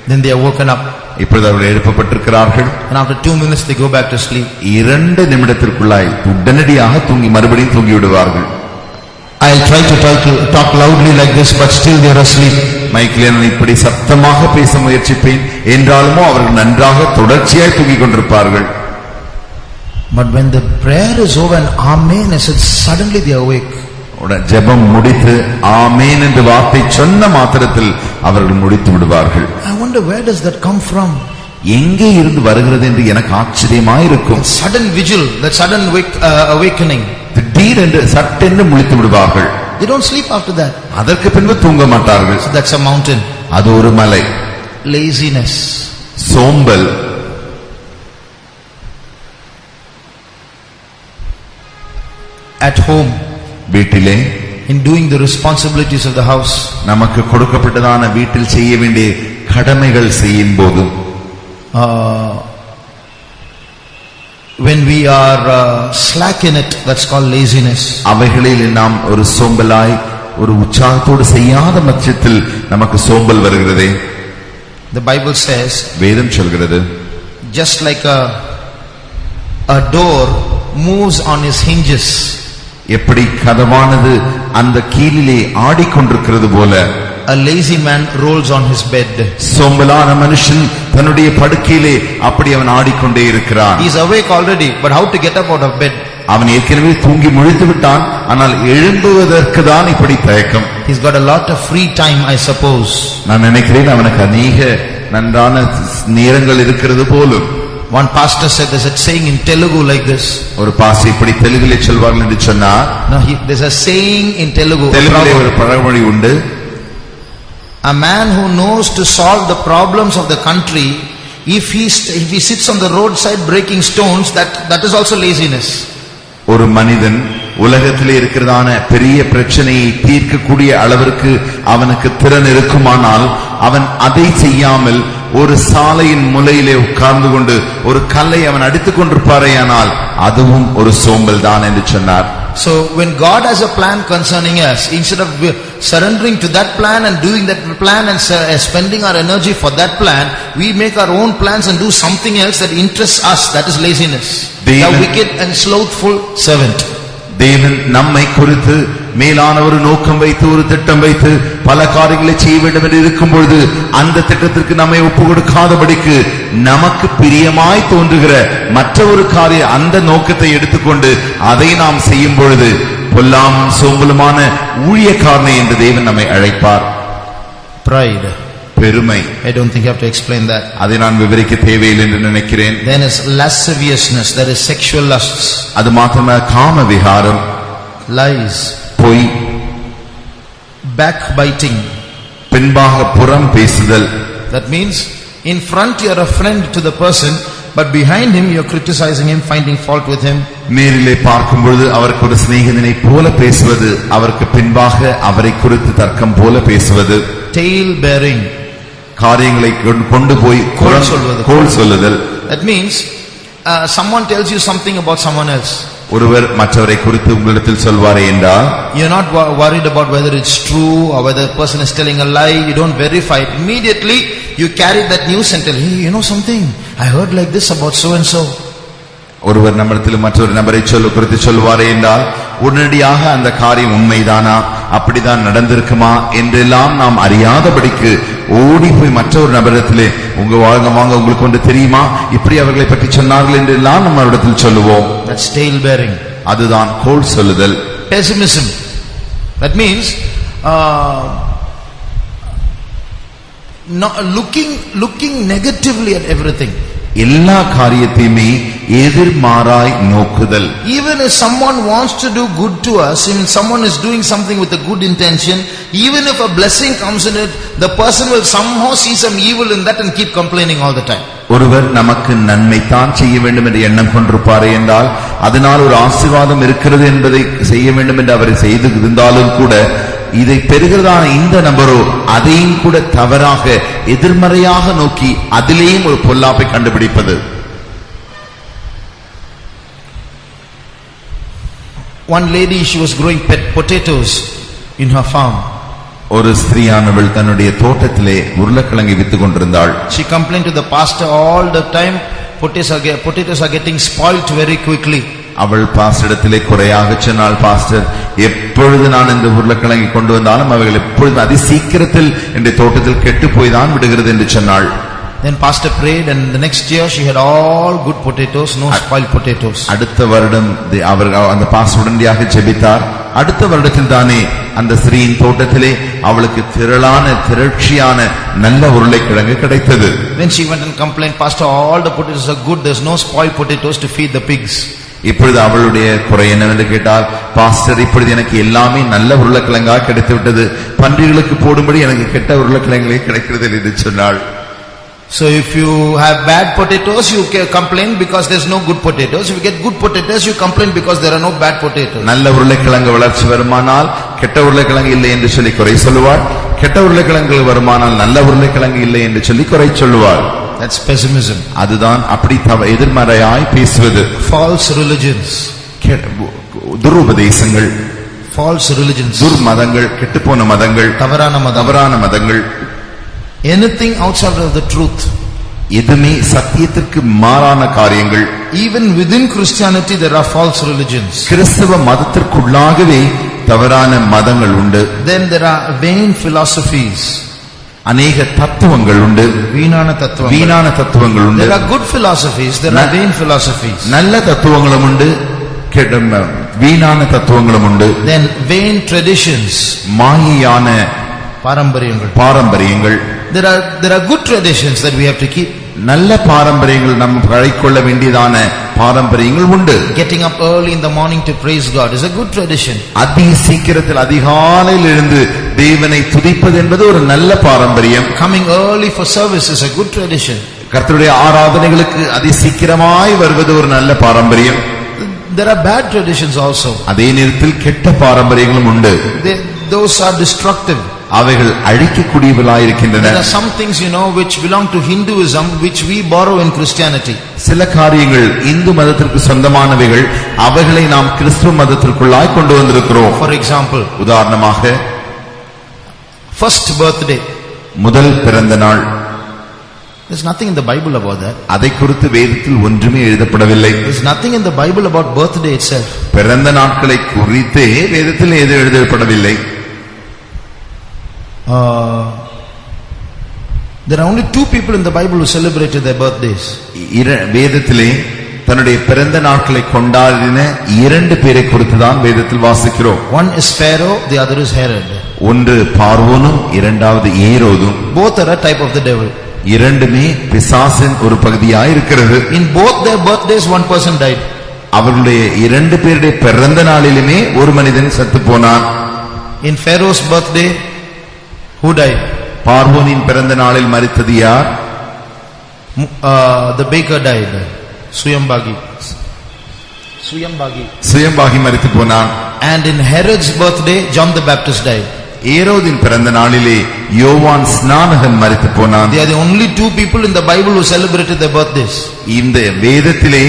Speaker 1: Then they are woken up.
Speaker 2: இப்பொழுது அவர்கள் எழுப்பப்பட்டிருக்கிறார்கள்.
Speaker 1: And after 2 minutes they go back to sleep.
Speaker 2: 2 நிமிடத்திற்குள்ளாய் உடனடியாக தூங்கி மறுபடியும் தூங்கி விடுவார்கள்.
Speaker 1: I'll try to talk loudly like this, but still they are asleep.
Speaker 2: மைக்கில் நான் இப்படி சத்தமாக பேச முயற்சிப்பேன் என்றாலுமோ அவர்கள் நன்றாக தொடர்ச்சியாய் தூங்கிக் கொண்டிருப்பார்கள்.
Speaker 1: But when the prayer is over and amen is said, suddenly they awake.
Speaker 2: ஜெபம் முடித்து ஆமென் என்ற வார்த்தை சொன்ன மாத்திரத்தில் அவர்கள் முடித்து விடுவார்கள்.
Speaker 1: I wonder where does that come from?
Speaker 2: எங்கே இருந்து வருகிறது என்று எனக்கு ஆச்சரியமாயிருக்கும்.
Speaker 1: Sudden vigil, that sudden awakening.
Speaker 2: திடீரென்று சட்டென்று முழித்து விடுவார்கள்.
Speaker 1: They don't sleep after that.
Speaker 2: அதற்கு பின்பு தூங்க மாட்டார்கள்.
Speaker 1: So that's a mountain.
Speaker 2: அது ஒரு மலை.
Speaker 1: Laziness,
Speaker 2: சோம்பல்,
Speaker 1: at home,
Speaker 2: வீட்டிலே,
Speaker 1: in doing the responsibilities of the house,
Speaker 2: நமக்கு கொடுக்கப்பட்டதான வீட்டில் செய்ய வேண்டிய கடமைகள் செய்யும் போது,
Speaker 1: when we are slack in it, that's called laziness.
Speaker 2: அவைகளில் நாம் ஒரு சோம்பலாய் ஒரு உற்சாகத்தோடு செய்யாத பட்சத்தில் நமக்கு சோம்பல் வருகிறதே.
Speaker 1: The Bible says,
Speaker 2: வேதம் சொல்கிறது,
Speaker 1: just like a door moves on its hinges,
Speaker 2: எப்படி கதவானது அந்த கீழிலே ஆடிக்கொண்டிருக்கிறது போல,
Speaker 1: a lazy man rolls on his bed.
Speaker 2: சோம்பலான மனுஷன் தன்னுடைய படுக்கையிலே அப்படி அவன் ஆடிக்கொண்டே இருக்கிறான்.
Speaker 1: He is awake already, but how to get up out of bed?
Speaker 2: அவன் ஏற்கனவே தூங்கி முழித்து விட்டான், ஆனால் எழும்புவதற்கு தான் இப்படி தயக்கம்.
Speaker 1: He's got a lot of free time, I suppose.
Speaker 2: நான் நினைக்கிறேன் அவனுக்கு அநேக நன்றான நேரங்கள் இருக்கிறது போலும்.
Speaker 1: One pastor said, there's a saying in Telugu like this.
Speaker 2: ஒரு பாஸ்டர் இப்படி தெலுங்கிலே சொல்வார்கள் என்று சொன்னார்.
Speaker 1: No, there's a saying in Telugu.
Speaker 2: தெலுங்கிலே ஒரு பழமொழி உண்டு.
Speaker 1: A man who knows to solve the problems of the country, if he sits on the roadside breaking stones, that is also laziness.
Speaker 2: ஒரு மனிதன் உலகத்திலே இருக்கிறதான பெரிய பிரச்சனையை தீர்க்கக்கூடிய அளவிற்கு அவனுக்கு திறன் இருக்குமானால் அவன் அதை செய்யாமல் ஒரு சாலையின் முலையிலே உட்கார்ந்து கொண்டு ஒரு கல்லை அவன் அடித்துக் கொண்டிருப்பாரேயானால் அதுவும் ஒரு சோம்பல் தான் என்று சொன்னார்.
Speaker 1: So when God has a plan concerning us, instead of surrendering to that plan and doing that plan and spending our energy for that plan, we make our own plans and do something else that interests us. That is laziness. The wicked and slothful servant.
Speaker 2: தேவன் நம்மை குறித்து மேலான ஒரு நோக்கம் வைத்து ஒரு திட்டம் வைத்து பல காரியங்களை செய்ய வேண்டும் என்று இருக்கும் பொழுது அந்த திட்டத்திற்கு நம்மை ஒப்பு கொடுக்காதபடிக்கு நமக்கு பிரியமாய் தோன்றுகிற மற்ற ஒரு காரிய அந்த நோக்கத்தை எடுத்துக்கொண்டு அதை நாம் செய்யும் பொழுது பொல்லாம் சோம்பலுமான ஊழியக்காரனை என்று தேவன் நம்மை அழைப்பார்.
Speaker 1: Pride,
Speaker 2: பெருமை.
Speaker 1: I don't think you have to explain that.
Speaker 2: அதை நான் விவரிக்க தேவையில்லை என்று நினைக்கிறேன்.
Speaker 1: Then is lasciviousness, that is sexual lusts.
Speaker 2: அது மாத்திரமல்ல காம விகாரம்,
Speaker 1: lies,
Speaker 2: பொய்,
Speaker 1: backbiting,
Speaker 2: பின்பாக புறம் பேசுதல்.
Speaker 1: That means in front you are a friend to the person, but behind him you are criticizing him, finding fault with him.
Speaker 2: நேரிலே பார்க்கும் பொழுது அவருக்கு ஒரு சிநேகிதனை போல பேசுவது, அவருக்கு பின்பாக அவரை குறித்து தர்க்கம் போல பேசுவது.
Speaker 1: Tale bearing,
Speaker 2: காரியங்களை கொண்டு போய் கோல் சொல்லுதல்.
Speaker 1: That means someone tells you something about someone else.
Speaker 2: ஒருவர் மற்றவரை குறித்து உங்களிடத்தில் சொல்வாரே என்றால்,
Speaker 1: you are not worried about whether it's true or whether the person is telling a lie. You don't verify it. Immediately you carry that news and tell, hey, you know something, I heard like this about so and so.
Speaker 2: ஒருவர் நம்மிடத்தில் மற்றொரு நபரை குறித்து சொல்வாரே என்றால் உடனடியாக அந்த காரியம் உண்மைதானா, அப்படிதான் நடந்திருக்குமா என்றெல்லாம் நாம் அறியாதபடிக்கு ஓடி போய் மற்றொரு நபரிடத்திலே உங்க வாங்க உங்களுக்கு ஒன்று தெரியுமா, இப்படி அவர்களை பற்றி சொன்னார்கள் என்றெல்லாம் நம்ம இடத்தில் சொல்லுவோம்.
Speaker 1: That's tale bearing.
Speaker 2: அதுதான் கோல் சொல்லுதல்.
Speaker 1: Pessimism, that means not looking negatively at everything.
Speaker 2: எல்லா காரியத்தையுமே எதிர்மாறாய் நோக்குதல்.
Speaker 1: Even if someone wants to do good to us, even someone is doing something with a good intention, even if a blessing comes in it, the person will somehow see some evil in that and keep complaining all the time.
Speaker 2: ஒருவர் நமக்கு நன்மை தான் செய்ய வேண்டும் என்று எண்ணம் கொண்டிருப்பாரே என்றால் அதனால் ஒரு ஆசீர்வாதம் இருக்கிறது என்பதை செய்ய வேண்டும் என்று அவர் செய்து இருந்தாலும் கூட இதை பெறுகிறதான இந்த நபரோ அதையும் கூட தவறாக எதிர்மறையாக நோக்கி அதிலேயும் ஒரு பொல்லாப்பை கண்டுபிடிப்பது.
Speaker 1: One lady, she was growing potatoes in her farm.
Speaker 2: ஒரு ஸ்திரீயானவள் தன்னுடைய தோட்டத்திலே உருளைக்கிழங்கை வித்துக் கொண்டிருந்தாள்.
Speaker 1: She complained to the pastor all the time, potatoes are getting spoiled very quickly.
Speaker 2: அவள் பாஸ்டரிடத்திலே குறையாக சொன்னாள், பாஸ்டர் எப்பொழுது நான் இந்த உருளைக்கிழங்கை கொண்டு வந்தாலும் அவைகள் எப்பொழுது அதி சீக்கிரத்தில் இந்த தோட்டத்தில் கெட்டு போய் தான் விடுகிறது என்று சொன்னாள்.
Speaker 1: Then pastor prayed and the next year she had all good potatoes, no spoiled potatoes.
Speaker 2: அடுத்த வருடம் அவர் அந்த பாஸ்டர் உடனடியாக ஜெபித்தார். அடுத்த வருடத்தில் தானே அந்த ஸ்திரீயின் தோட்டத்திலே அவளுக்கு திரட்சியான நல்ல உருளைக்கிழங்கு கிடைத்தது.
Speaker 1: Then she went and complained, pastor, all the potatoes are good, there's no spoiled potatoes to feed the pigs.
Speaker 2: இப்பொழுது அவளுடைய குறை என்னவென்று கேட்டால், பாஸ்டர் இப்பொழுது எனக்கு எல்லாமே நல்ல உருளைக்கிழங்காக கிடைத்து விட்டது, பன்றிகளுக்கு போடும்படி எனக்கு கெட்ட உருளைக்கிழங்களே கிடைக்கிறது என்று சொன்னாள்.
Speaker 1: So if you have bad potatoes, you complain because there's no good potatoes. If you get good potatoes, you complain because there are no bad potatoes.
Speaker 2: நல்ல உருளைக்கிழங்கு வளர்ச்சி வருமானால் கெட்ட உருளைக்கிழங்கு இல்லை என்று சொல்லி குறை சொல்லுவார். கெட்ட உருளைக்கிழங்கு வருமானால் நல்ல உருளைக்கிழங்கு இல்லை என்று சொல்லி குறை சொல்லுவார்.
Speaker 1: That's pessimism.
Speaker 2: அதுதான் அப்படி எதிர்மறையாய் பேசுவது.
Speaker 1: False religions.
Speaker 2: துருபதேசங்கள்.
Speaker 1: False religions.
Speaker 2: துர்மதங்கள், கெட்டுப்போன மதங்கள், தவறான மதங்கள்.
Speaker 1: Anything outside of the truth.
Speaker 2: எதுமே சத்தியத்திற்கு மாறான காரியங்கள்.
Speaker 1: Even within Christianity there are false religions.
Speaker 2: கிறிஸ்தவ மதத்திற்குள்ளாகவே தவறான மதங்கள் உண்டு.
Speaker 1: Then there are vain philosophies.
Speaker 2: அநேக தத்துவங்கள் உண்டு. வீணான தத்துவங்கள் உண்டு.
Speaker 1: There are good philosophies, there are vain philosophies.
Speaker 2: நல்ல தத்துவங்களும் உண்டு, வீணான தத்துவங்களும் உண்டு.
Speaker 1: Then vain traditions.
Speaker 2: மாயையான பாரம்பரியங்கள்.
Speaker 1: There are good traditions that we have to keep.
Speaker 2: நல்ல பாரம்பரியங்கள் நாம் கடைக்கொள்ள வேண்டியதான பாரம்பரியங்கள் உண்டு.
Speaker 1: Getting up early in the morning to praise God is a good tradition.
Speaker 2: சீக்கிரத்தில் அதிகாலையில் எழுந்து தேவனை துதிப்பது என்பது ஒரு நல்ல பாரம்பரியம்.
Speaker 1: Coming early for service is a good tradition.
Speaker 2: கர்த்தருடைய ஆராதனைகளுக்கு சீக்கிரமாய் வருவது ஒரு நல்ல பாரம்பரியம்.
Speaker 1: There are bad traditions also.
Speaker 2: அதே நேரத்தில் கெட்ட பாரம்பரியங்களும் உண்டு.
Speaker 1: Those are destructive.
Speaker 2: அவைகள் அழிக்கக்கூடியவளாய் இருக்கின்றன.
Speaker 1: There are some things which belong to Hinduism which we borrow in Christianity.
Speaker 2: சில காரியங்கள் இந்து மதத்திற்கு சொந்தமானவைகள், அவைகளை நாம் கிறிஸ்துவ மதத்திற்குள்ளாய் கொண்டு வந்திருக்கிறோம்.
Speaker 1: For example,
Speaker 2: உதாரணமாக
Speaker 1: first birthday,
Speaker 2: முதல் பிறந்த நாள்.
Speaker 1: There's nothing in the Bible about that.
Speaker 2: அதை குறித்து வேதத்தில் ஒன்றுமே எழுதப்படவில்லை.
Speaker 1: There's nothing in the Bible about birthday itself.
Speaker 2: பிறந்த நாட்களை குறித்தே வேதத்தில் எதுவும் எழுதப்படவில்லை.
Speaker 1: There are only two people in the Bible who celebrated their birthdays.
Speaker 2: வேதத்திலே தன்னுடைய பிறந்த நாட்களை கொண்டாடின இரண்டு பேரை குறித்து தான் வேதத்தில் வாசிக்கிறோம்.
Speaker 1: One is Pharaoh, the other is Herod.
Speaker 2: ஒன்று பார்வோனும் இரண்டாவது ஏரோதும்.
Speaker 1: Both are a type of the devil.
Speaker 2: இரண்டுமே பிசாசின் ஒரு பகுதியாய் இருக்கிறது.
Speaker 1: In both their birthdays one person died.
Speaker 2: அவர்களுடைய இரண்டு பேருடைய பிறந்த நாளிலுமே ஒரு மனிதன் செத்து போனான்.
Speaker 1: In Pharaoh's birthday, who died?
Speaker 2: பார்வோனின் பிறந்த நாளில் மரித்தது யார்?
Speaker 1: The baker died.
Speaker 2: சுயம்பாகி மரித்து போனான்.
Speaker 1: And in Herod's birthday, John the Baptist died.
Speaker 2: ஏரோதின் பிறந்த நாளிலே யோவான் ஸ்நானகன் மரித்து போனான்.
Speaker 1: They are the only two people in the Bible who celebrated their birthdays.
Speaker 2: இந்த வேதத்திலே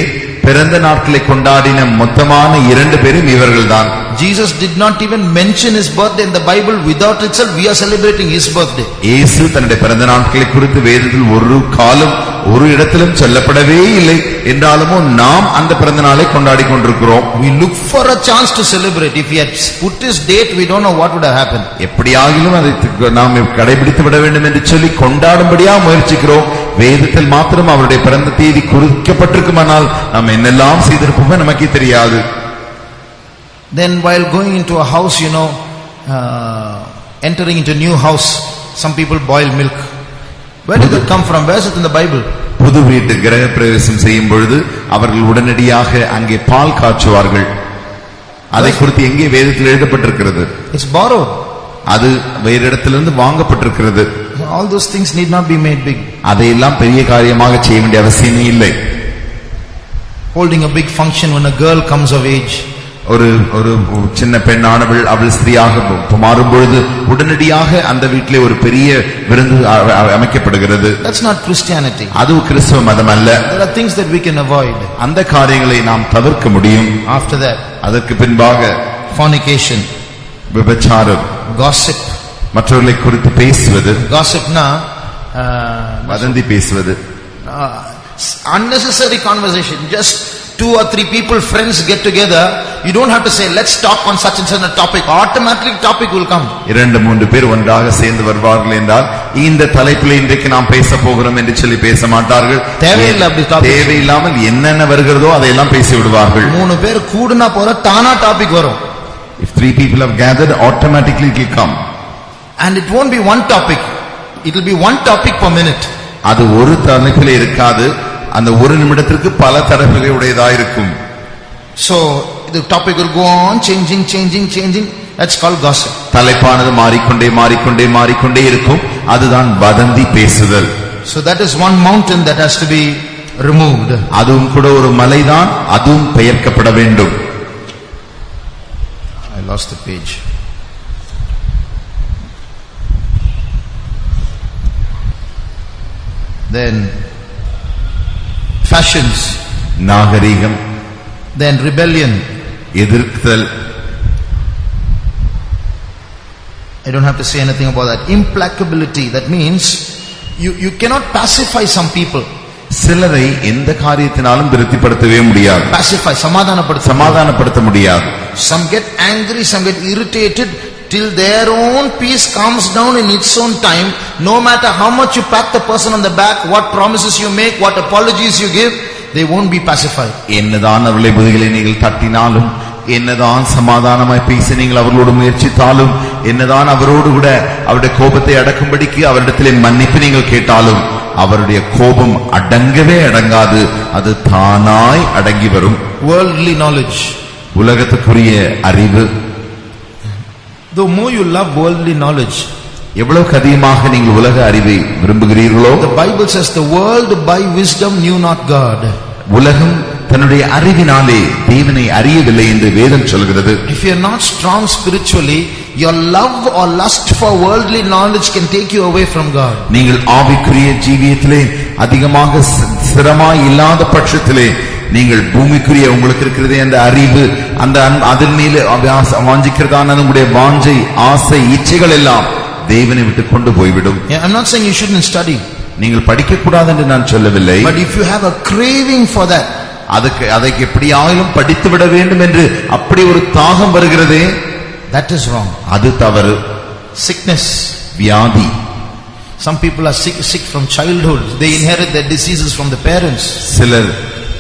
Speaker 2: பிறந்த நாட்களை கொண்டாடின மொத்தமான இரண்டு பேரும் இவர்கள்தான்.
Speaker 1: Jesus did not even mention his birthday in the Bible. Without itself we are celebrating his birthday.
Speaker 2: இயேசு தன்னுடைய பிறந்த நாட்களை குறித்து வேதத்தில் ஒரு காலம் ஒரு இடத்திலும் சொல்லப்படவே இல்லை. என்றாலும் நாம் அந்த பிறந்த நாளை கொண்டாடி கொண்டிருக்கிறோம்.
Speaker 1: We look for a chance to celebrate. If he had put his date, we don't know what would have happened.
Speaker 2: எப்படியாகிலும் அதை நாம் கடைபிடித்து விட வேண்டும் என்று சொல்லி கொண்டாடும்படியா முயற்சிக்கிறோம். வேதத்தில் மாத்திரம் அவருடைய பிறந்த தேதி குறிக்கப்பட்டிருக்குமானால் நாம் என்னெல்லாம் செய்திருப்போம் நமக்கே தெரியாது.
Speaker 1: Then while going into a house, entering into a new house, some people boil milk. Where did that come from? Where is it in the Bible?
Speaker 2: புது வீட்டு கிரக பிரவேசம் செய்யும் பொழுது அவர்கள் உடனடியாக அங்கே பால் காய்ச்சுவார்கள். அதை குறித்து எங்கே வேதத்தில் எழுதப்பட்டிருக்கிறது?
Speaker 1: It's borrowed.
Speaker 2: அது வேறு இடத்திலிருந்து வாங்கப்பட்டிருக்கிறது.
Speaker 1: All those things need not be made big.
Speaker 2: அதையெல்லாம் பெரிய காரியமாக செய்ய வேண்டிய அவசியமே இல்லை.
Speaker 1: Holding a big function when a girl comes of age.
Speaker 2: ஒரு சின்ன பெண்ணானவள் அவள் ஸ்திரீயாக மாறும் பொழுது உடனடியாக அந்த வீட்டிலே ஒரு பெரிய விருந்து அமைக்கப்படுகிறது.
Speaker 1: That's not Christianity.
Speaker 2: அது கிறிஸ்தவ மதம் அல்ல.
Speaker 1: There are things that we can avoid.
Speaker 2: அந்த காரியங்களை நாம் தவிர்க்க முடியும்.
Speaker 1: After that,
Speaker 2: அதற்கு பின்பாக
Speaker 1: fornication,
Speaker 2: விபச்சாரம்,
Speaker 1: gossip,
Speaker 2: மற்றவர்களை குறித்து பேசுவது.
Speaker 1: Gossipனா
Speaker 2: வதந்தி பேசுவது.
Speaker 1: Unnecessary conversation. Just 2 or 3 people, friends get together. You don't have to say, let's talk on such and such a topic. Automatically topic will come.
Speaker 2: 2-3 பேர் ஒன்றாக சேர்ந்து வருவார்கள் என்றால் இந்த தலைப்பில் இன்றைக்கு நாம் பேச போகிறோம் என்று சொல்லி பேச மாட்டார்கள். தேவையில்லாமல் என்னென்ன வருகிறதோ அதையெல்லாம் பேசி விடுவார்கள்.
Speaker 1: 3 பேர் கூடுனா போற தானா டாபிக் வரும்.
Speaker 2: If 3 people have gathered, automatically it will come.
Speaker 1: And it won't be one topic. It will be one topic per minute.
Speaker 2: அது ஒரு தலைப்பிலே இருக்காது. அந்த ஒரு நிமிடத்திற்கு பல தலைப்புகளை உடையதாக இருக்கும்.
Speaker 1: So the topic will go on changing. That's called gossip.
Speaker 2: தலைப்பானது மாறிக்கொண்டே இருக்கும். அதுதான் வதந்தி பேசுதல்.
Speaker 1: So that is one mountain that has to be removed.
Speaker 2: அதுவும் கூட ஒரு மலைதான், அதுவும் பெயர்க்கப்பட வேண்டும்.
Speaker 1: I lost the page. Then fashions,
Speaker 2: நாகரிகம்,
Speaker 1: then rebellion,
Speaker 2: எதிர்த்தல்.
Speaker 1: I don't have to say anything about that. Implacability, that means you cannot pacify some people.
Speaker 2: சிலரை எந்த காரியத்தினாலும் திருப்திப்படுத்தவே முடியாது.
Speaker 1: Pacify,
Speaker 2: சமாதானப்படுத்த முடியாது.
Speaker 1: Some get angry, some get irritated till their own peace calms down in its own time. No matter how much you pat the person on the back, what promises you make, what apologies you give, they won't be pacified.
Speaker 2: என்னதான் அவர்களை முதுகிலே நீங்கள் தட்டினாலும், என்னதான் சமாதானமாய் பேச நீங்கள் அவர்களோடு முயற்சித்தாலும், என்னதான் அவரோடு கூட அவருடைய கோபத்தை அடக்கும்படிக்கு அவரிடத்திலே மன்னிப்பு நீங்கள் கேட்டாலும், அவருடைய கோபம் அடங்கவே அடங்காது. அது தானாய் அடங்கி வரும்.
Speaker 1: Worldly knowledge,
Speaker 2: உலகத்துக்குரிய அறிவு.
Speaker 1: the more you love worldly knowledge,
Speaker 2: எவ்வளவுக்கு அதிகமாக நீங்கள் உலக அறிவை விரும்புகிறீர்களோ,
Speaker 1: the Bible says the world by wisdom knew not God.
Speaker 2: உலகம் தன்னுடைய அறிவினாலே தேவனை அறியவில்லை என்று வேதம் சொல்கிறது.
Speaker 1: If you are not strong spiritually, your love or lust for worldly knowledge can take you away from God.
Speaker 2: நீங்கள் ஆவிக்குரிய ஜீவியத்திலே அதிகமாக ஸ்திரமாய் இல்லாத பட்சத்திலே நீங்கள் பூமிக்குரிய உங்களுக்கு இருக்கிறதே அந்த அறிவு, அந்த அதன் மேலே வாஞ்சிக்கிறதான உங்களுடைய வாஞ்சை, ஆசை, இச்சைகள் எல்லாம் தேவனை விட்டு கொண்டு போய்விடும்.
Speaker 1: I'm not saying you shouldn't study.
Speaker 2: நீங்கள் படிக்க கூடாது என்று நான் சொல்லவில்லை.
Speaker 1: But if you have a craving for that,
Speaker 2: அதை எப்படியாயிலும் படித்து விட வேண்டும் என்று அப்படி ஒரு தாகம் வருகிறதே,
Speaker 1: that is wrong.
Speaker 2: அது தவறு.
Speaker 1: Sickness,
Speaker 2: வியாதி.
Speaker 1: some people are sick from childhood. They inherit their diseases from the parents.
Speaker 2: சிலர்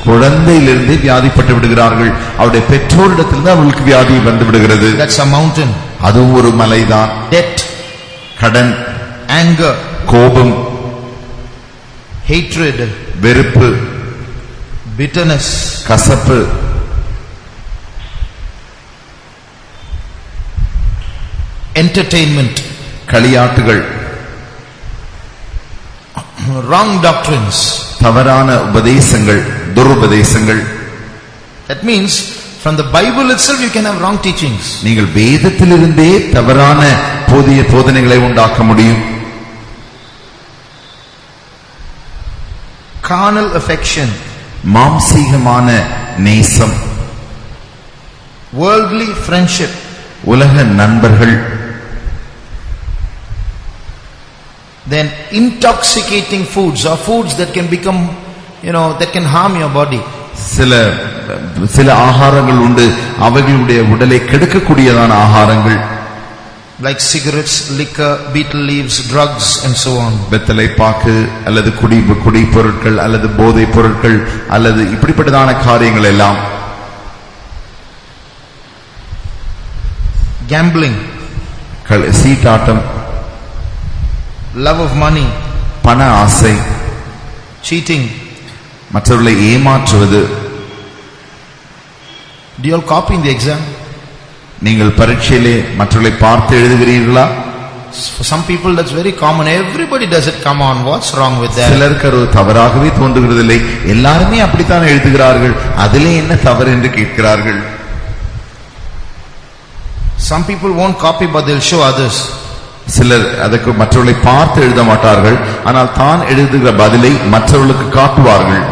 Speaker 2: குழந்தையிலிருந்து வியாதிப்பட்டு விடுகிறார்கள். அவருடைய பெற்றோரிடத்திலிருந்து அவர்களுக்கு வியாதி வந்து விடுகிறது.
Speaker 1: That's a mountain.
Speaker 2: அதுவும் ஒரு மலைதான்.
Speaker 1: Debt,
Speaker 2: கடன்,
Speaker 1: anger,
Speaker 2: கோபம்,
Speaker 1: hatred,
Speaker 2: வெறுப்பு,
Speaker 1: bitterness,
Speaker 2: கசப்பு,
Speaker 1: entertainment,
Speaker 2: களியாட்டுகள்,
Speaker 1: wrong doctrines.
Speaker 2: தவறான உபதேசங்கள், துருபதேசங்கள்.
Speaker 1: That means from the Bible itself you can have wrong teachings.
Speaker 2: நீங்கள் வேதத்திலிருந்தே தவறான போதனைகளை உண்டாக்க முடியும்.
Speaker 1: Carnal affection,
Speaker 2: மாம்சீகமான நேசம்,
Speaker 1: worldly friendship,
Speaker 2: உலக நண்பர்கள்,
Speaker 1: then intoxicating foods or foods that can become, that can harm your body.
Speaker 2: சில ஆகாரங்கள் உண்டு, அவைகளுடைய உடலை கெடுக்கக்கூடியதான ஆகாரங்கள்.
Speaker 1: Like cigarettes, liquor, betel leaves, drugs and so on.
Speaker 2: வெத்தலை பாக்கு அல்லது குடி பொருட்கள் அல்லது போதை பொருட்கள் அல்லது இப்படிப்பட்டதான காரியங்கள் எல்லாம்.
Speaker 1: Gambling,
Speaker 2: சீட்டாட்டம்,
Speaker 1: love of money,
Speaker 2: பண ஆசை,
Speaker 1: cheating.
Speaker 2: மற்றவர்களை ஏமாற்றுவது.
Speaker 1: Do you all copy in the exam?
Speaker 2: நீங்கள் பரீட்சையிலே மற்றவர்களை பார்த்து எழுதுகிறீர்களா?
Speaker 1: For some people that's very common. Everybody does it. Come on, what's wrong with that?
Speaker 2: சிலருக்கு அது தவறாகவே தோன்றுகிறதில்லை. எல்லாருமே அப்படித்தான் எழுதுகிறார்கள், அதிலே என்ன தவறு என்று கேட்கிறார்கள்.
Speaker 1: Some people won't copy but they'll show others.
Speaker 2: சிலர் அதற்கு மற்றவர்களை பார்த்து எழுத மாட்டார்கள், ஆனால் தான் எழுதுகிற பதிலை மற்றவர்களுக்கு காட்டுவார்கள்.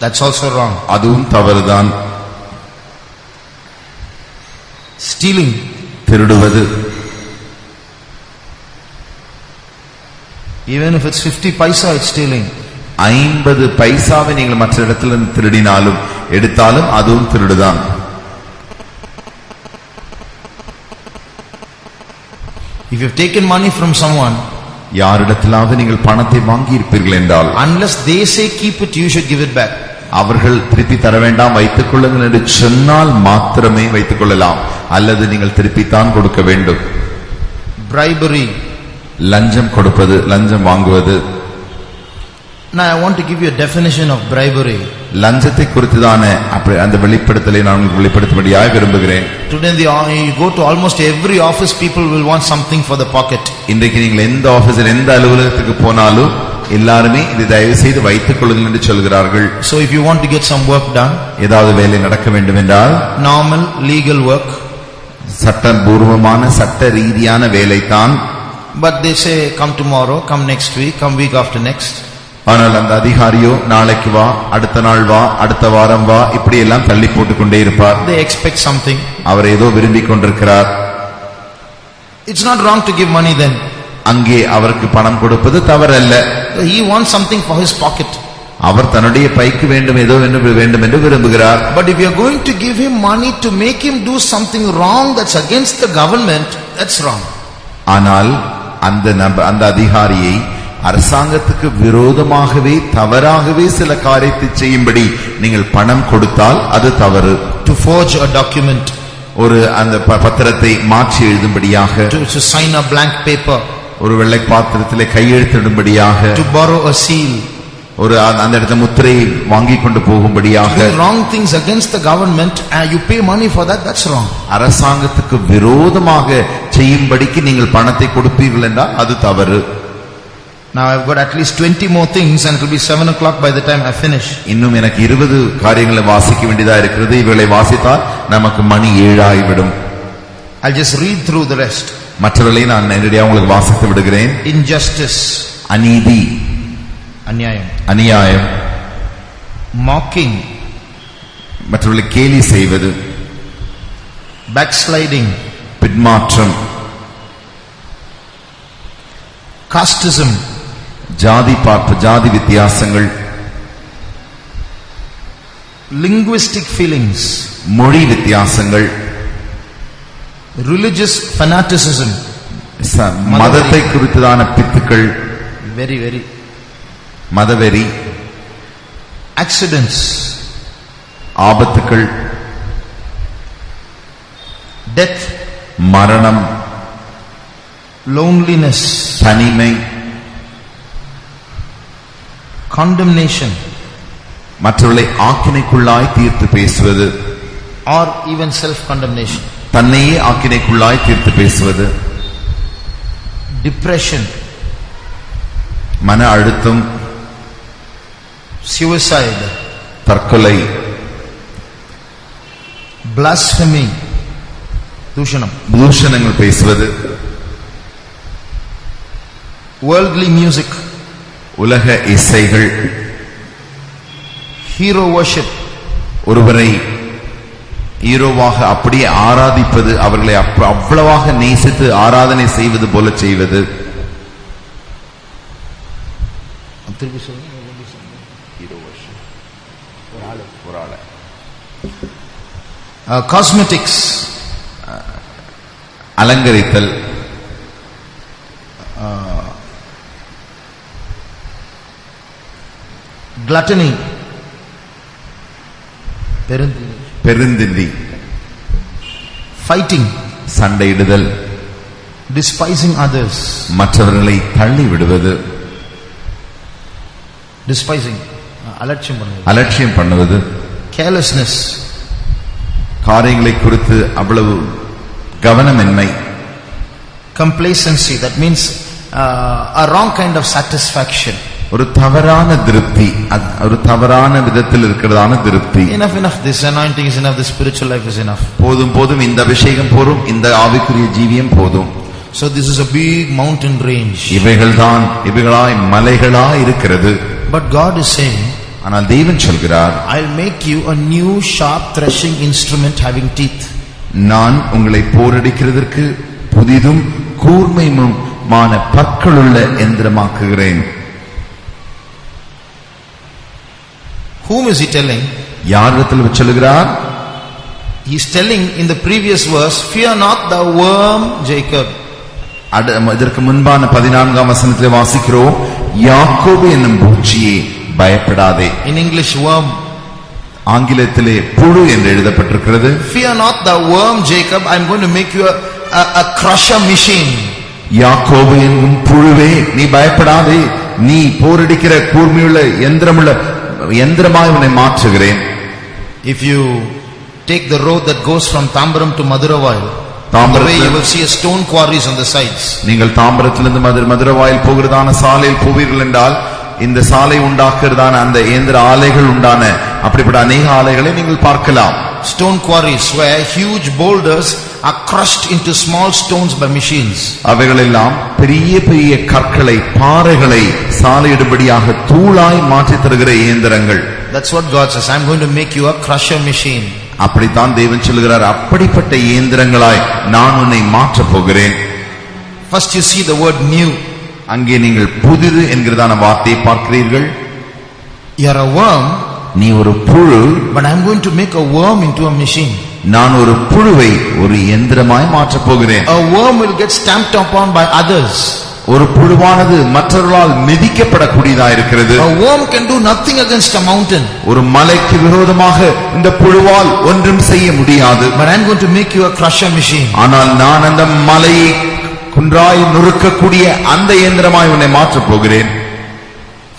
Speaker 1: That's also wrong.
Speaker 2: அதுவும் தவறுதான்.
Speaker 1: Stealing,
Speaker 2: திருடுவது.
Speaker 1: even if it's 50 paisa, it's stealing.
Speaker 2: 50 பைசாவை நீங்கள் மற்ற இடத்திலிருந்து திருடினாலும் எடுத்தாலும் அதுவும் திருடுதான்.
Speaker 1: If you've taken money from someone,
Speaker 2: யாரிடத்திலாவது நீங்கள் பணத்தை வாங்கி இருப்பீர்கள் என்றால்,
Speaker 1: unless they say keep it, you should give it back.
Speaker 2: அவர்கள் திருப்பி தர வேண்டாம், வைத்துக் கொள்ளுங்கள் என்று சொன்னால் மாத்திரமே வைத்துக் கொள்ளலாம், அல்லது நீங்கள் திருப்பித்தான் கொடுக்க வேண்டும்.
Speaker 1: Bribery,
Speaker 2: லஞ்சம் கொடுப்பது, லஞ்சம் வாங்குவது.
Speaker 1: Now I want to give you a definition of bribery.
Speaker 2: லஞ்சத்தை குறித்துதான அப்படி அந்த வெளிப்படுத்தலை நான் உங்களுக்கு வெளிப்படுத்தும்படியாக விரும்புகிறேன்.
Speaker 1: Today you go to almost every office, people will want something for the pocket.
Speaker 2: இன்றைக்கு நீங்கள் எந்த ஆபீஸில் எந்த அலுவலகத்துக்கு போனாலும் எல்லாருமே இது தயவு செய்து வைத்துக் கொள்ளுங்கள் என்று சொல்கிறார்கள்.
Speaker 1: So if you want to get some work done,
Speaker 2: ஏதாவது வேலை நடக்க வேண்டும் என்றால்
Speaker 1: normal legal work,
Speaker 2: சட்டபூர்வமான சட்ட ரீதியான வேலை தான்.
Speaker 1: But they say come tomorrow, come next week, come week after next.
Speaker 2: ஆனால் அந்த அதிகாரியோ நாளைக்கு வா, அடுத்த நாள் வா, அடுத்த வாரம் வா, இப்படி எல்லாம் தள்ளி போட்டுக் கொண்டே இருப்பார்.
Speaker 1: They expect something.
Speaker 2: அவர் ஏதோ விரும்பிக் கொண்டிருக்கிறார்.
Speaker 1: It's not wrong to give money then.
Speaker 2: அங்கே அவருக்கு பணம் கொடுப்பது தவறல்ல.
Speaker 1: He wants something for his pocket.
Speaker 2: அவர் தன்னுடைய பைக்கு வேண்டும், ஏதோ வேண்டும் என்று விரும்புகிறார்.
Speaker 1: But if you are going to give him money to make him do something wrong that's against the government, that's wrong.
Speaker 2: ஆனால் அந்த அதிகாரியை அரசாங்கத்துக்கு விரோதமாகவே தவறாகவே சில காரியத்தை செய்யும்படி நீங்கள் பணம் கொடுத்தால் அது தவறு.
Speaker 1: To forge a document,
Speaker 2: ஒரு அந்த பத்திரத்தை மாற்றி எழுதும்படியாக,
Speaker 1: to sign a blank paper,
Speaker 2: ஒரு வெள்ளை பாத்திரத்திலே கையெழுத்திடும்படியாக,
Speaker 1: to borrow a seal,
Speaker 2: ஒரு அந்த இடத்துல முத்திரையை வாங்கி கொண்டு போகும்படியாக,
Speaker 1: wrong things against the government, you pay money for that, that's wrong.
Speaker 2: அரசாங்கத்துக்கு விரோதமாக செய்யும்படிக்கு நீங்கள் பணத்தை கொடுப்பீர்கள் என்றால் அது தவறு.
Speaker 1: Now I've got at least 20 more things and it will be 7 o'clock by the time I finish.
Speaker 2: இன்னும் எனக்கு 20 காரியங்களை வாசிக்க வேண்டியதா இருக்கிறது. இவைகளை வாசித்தால் நமக்கு மணி 7 ஆகிவிடும்.
Speaker 1: I'll just read through the rest.
Speaker 2: மற்றவர்களை நான் நேரடியாக உங்களுக்கு வாசித்து விடுகிறேன்.
Speaker 1: Injustice,
Speaker 2: அநீதி, அநியாயம்,
Speaker 1: mocking,
Speaker 2: மற்றவர்களை கேலி செய்வது,
Speaker 1: backsliding,
Speaker 2: பின்மாற்றம்,
Speaker 1: casteism,
Speaker 2: ஜாதி பார்ப்பு, ஜாதி வித்தியாசங்கள்,
Speaker 1: linguistic feelings,
Speaker 2: மொழி வித்தியாசங்கள்,
Speaker 1: religious fanaticism,
Speaker 2: மதத்தை குறித்ததான பித்துக்கள்,
Speaker 1: very
Speaker 2: மதவெறி,
Speaker 1: accidents,
Speaker 2: ஆபத்துக்கள்,
Speaker 1: death,
Speaker 2: மரணம்,
Speaker 1: loneliness,
Speaker 2: தனிமை,
Speaker 1: condemnation,
Speaker 2: மற்றவர்களை ஆக்கினைக்குள்ளாய் தீர்த்து பேசுவது,
Speaker 1: or even self condemnation,
Speaker 2: தன்னையே ஆக்கினைக்குள்ளாய் தீர்த்து பேசுவது,
Speaker 1: depression,
Speaker 2: மன அழுத்தம்,
Speaker 1: suicide,
Speaker 2: தற்கொலை,
Speaker 1: blasphemy,
Speaker 2: தூஷணங்கள் பேசுவது,
Speaker 1: worldly music,
Speaker 2: உலக இசைகள்,
Speaker 1: hero worship,
Speaker 2: ஒருவரை ஹீரோவாக அப்படியே ஆராதிப்பது, அவர்களை அவ்வளவாக நேசித்து ஆராதனை செய்வது போல செய்வது,
Speaker 1: cosmetics,
Speaker 2: அலங்கரித்தல்,
Speaker 1: gluttony,
Speaker 2: பெருந்திண்டி,
Speaker 1: fighting,
Speaker 2: சண்டையிடுதல்,
Speaker 1: despising others,
Speaker 2: மற்றவர்களை தள்ளி விடுவது,
Speaker 1: despising,
Speaker 2: அலட்சியம் பண்ணுவது,
Speaker 1: carelessness,
Speaker 2: காரியங்களை குறித்து அவ்வளவு கவனமின்மை,
Speaker 1: complacency, that means a wrong kind of satisfaction,
Speaker 2: ஒரு தவறான திருப்தி, ஒரு தவறான விதத்தில் இருக்கிறதான திருப்தி.
Speaker 1: enough, this anointing is enough, this spiritual life is enough,
Speaker 2: போதும் இந்த அபிஷேகம் போதும், இந்த ஆவிக்குரிய ஜீவியம் போதும்.
Speaker 1: So this is a big mountain range,
Speaker 2: இவைகளாய் மலைகளாய் இருக்கிறது.
Speaker 1: but God is saying,
Speaker 2: ஆனால் தேவன் சொல்கிறார்,
Speaker 1: I'll make you a new sharp threshing instrument having teeth.
Speaker 2: நான் உங்களை போரடிக்கிறதற்கு புதிதும் கூர்மையுமான பற்களுள்ள எந்திரமாக்குகிறேன்.
Speaker 1: Whom is he telling?
Speaker 2: யாரிடத்தில் சொல்கிறார்?
Speaker 1: He is telling in the previous verse, fear not the worm Jacob.
Speaker 2: இதற்கு முன்பான 14ஆம் வசனத்தில் வாசிக்கிறோம், யாக்கோபு என்னும் பூச்சியே பயப்படாதே.
Speaker 1: In English worm,
Speaker 2: ஆங்கிலத்திலே புழு என்று எழுதப்பட்டிருக்கிறது.
Speaker 1: fear not the worm Jacob, I am going to make you a crusher machine.
Speaker 2: யாக்கோபு என்னும் புழுவே நீ பயப்படாதே, நீ போரடிக்கிற கூர்மையுள்ள யந்திரமாய் உன்னை மாற்றுகிறேன்.
Speaker 1: If you take the road that goes from Tambaram to Maduravai, the way you will see a stone quarries on the sides.
Speaker 2: நீங்கள் தாம்பரத்திலிருந்து மதுரவாயில் போகிறதான சாலையில் போவீர்கள் என்றால் இந்த சாலை உண்டாக்குறதான அந்த இயந்திர ஆலைகள் உண்டான அப்படிப்பட்ட அநேக ஆலைகளை நீங்கள் பார்க்கலாம்.
Speaker 1: Stone quarries where huge boulders are crushed into small stones by machines.
Speaker 2: அவைகளெல்லாம் பெரிய பெரிய கற்களை பாறைகளை சாலையிடும்படியாக தூளாய் மாற்றி தருகிற இயந்திரங்கள்.
Speaker 1: That's what God says. I'm going to make you a crusher machine.
Speaker 2: அப்படித்தான் தேவன் சொல்கிறார், அப்படிப்பட்ட இயந்திரங்களாய் நான் உன்னை மாற்றப் போகிறேன்.
Speaker 1: First you see the word new.
Speaker 2: அங்கே நீங்கள் புதிது என்கிறதான வார்த்தையை பார்க்கிறீர்கள்.
Speaker 1: You are a worm,
Speaker 2: நீ ஒரு புழு,
Speaker 1: but I'm going to make a worm into a machine.
Speaker 2: நான் ஒரு புழுவை ஒரு இயந்திரமாய் மாற்றப் போகிறேன்.
Speaker 1: A worm will get stamped upon by others.
Speaker 2: ஒரு புழுவானது மற்றவர்களால் மிதிக்கப்படக்கூடியதா இருக்கிறது.
Speaker 1: A worm can do nothing against a mountain.
Speaker 2: ஒரு மலைக்கு விரோதமாக இந்த புழுவால் ஒன்றும் செய்ய முடியாது.
Speaker 1: But I'm going to make you a crusher machine.
Speaker 2: ஆனால் நான் அந்த மலையை குன்றாய் நொறுக்கக்கூடிய அந்த இயந்திரமாய் உன்னை மாற்றப் போகிறேன்.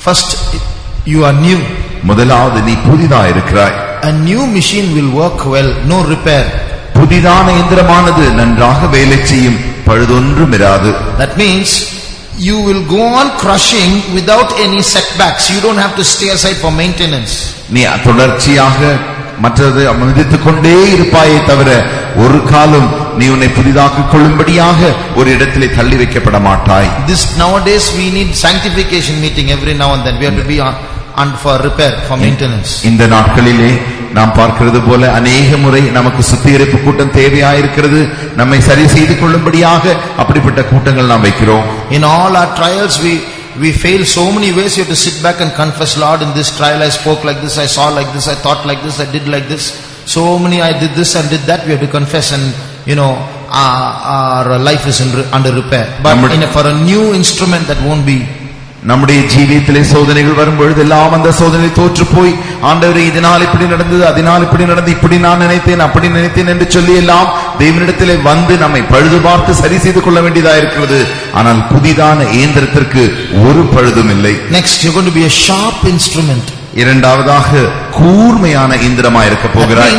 Speaker 1: First you are new.
Speaker 2: முதலாவது நீ புதிதா இருக்கிறாய்.
Speaker 1: A new machine will work well, no repair.
Speaker 2: புதிதான இயந்திரமானது நன்றாக வேலை செய்யும், பழுதொன்றும் இராது.
Speaker 1: That means you will go on crushing without any setbacks. You don't have to stay aside for maintenance.
Speaker 2: நீ தொடர்ச்சியாக மற்றது மிதித்துக் கொண்டே இருப்பாயே தவிர ஒரு காலம் நீ உன்னை புதிதாக்கிக் கொள்ளும்படியாக ஒரு இடத்திலே தள்ளி வைக்கப்பட மாட்டாய்.
Speaker 1: This nowadays we need sanctification meeting every now and then. We have to be on for repair, for maintenance.
Speaker 2: இந்த நாட்களிலே நாம் பார்க்கிறது போல அநேக முறை நமக்கு சுத்திகரிப்பு கூட்டம் தேவையாயிருக்கிறது. நம்மை சரி செய்து கொள்ளும்படியாக அப்படிப்பட்ட கூட்டங்கள் நாம் வைக்கிறோம்.
Speaker 1: In all our trials we fail so many ways. You have to sit back and confess, Lord, in this trial I spoke like this, I saw like this, I thought like this, I did like this. So many I did this and did that. We have to confess, and our life is under repair. But for a new instrument that won't be.
Speaker 2: நம்முடைய ஜீவியத்திலே சோதனைகள் வரும்பொழுது எல்லாம் அந்த சோதனை தோற்று போய் ஆண்டவரே இதனால் இப்படி நடந்தது, அதனால் இப்படி நடந்து, இப்படி நான் நினைத்தேன், அப்படி நினைத்தேன் என்று சொல்லி எல்லாம் தேவனிடத்திலே வந்து நம்மை பழுது பார்த்து சரி செய்து கொள்ள வேண்டியதா இருக்கிறது. ஆனால் புதிதான இயந்திரத்திற்கு ஒரு பழுதும் இல்லை.
Speaker 1: Next you're going to be a sharp instrument.
Speaker 2: இரண்டாவதாக கூர்மையான இயந்திரமாய் இருக்க போகிறாய்.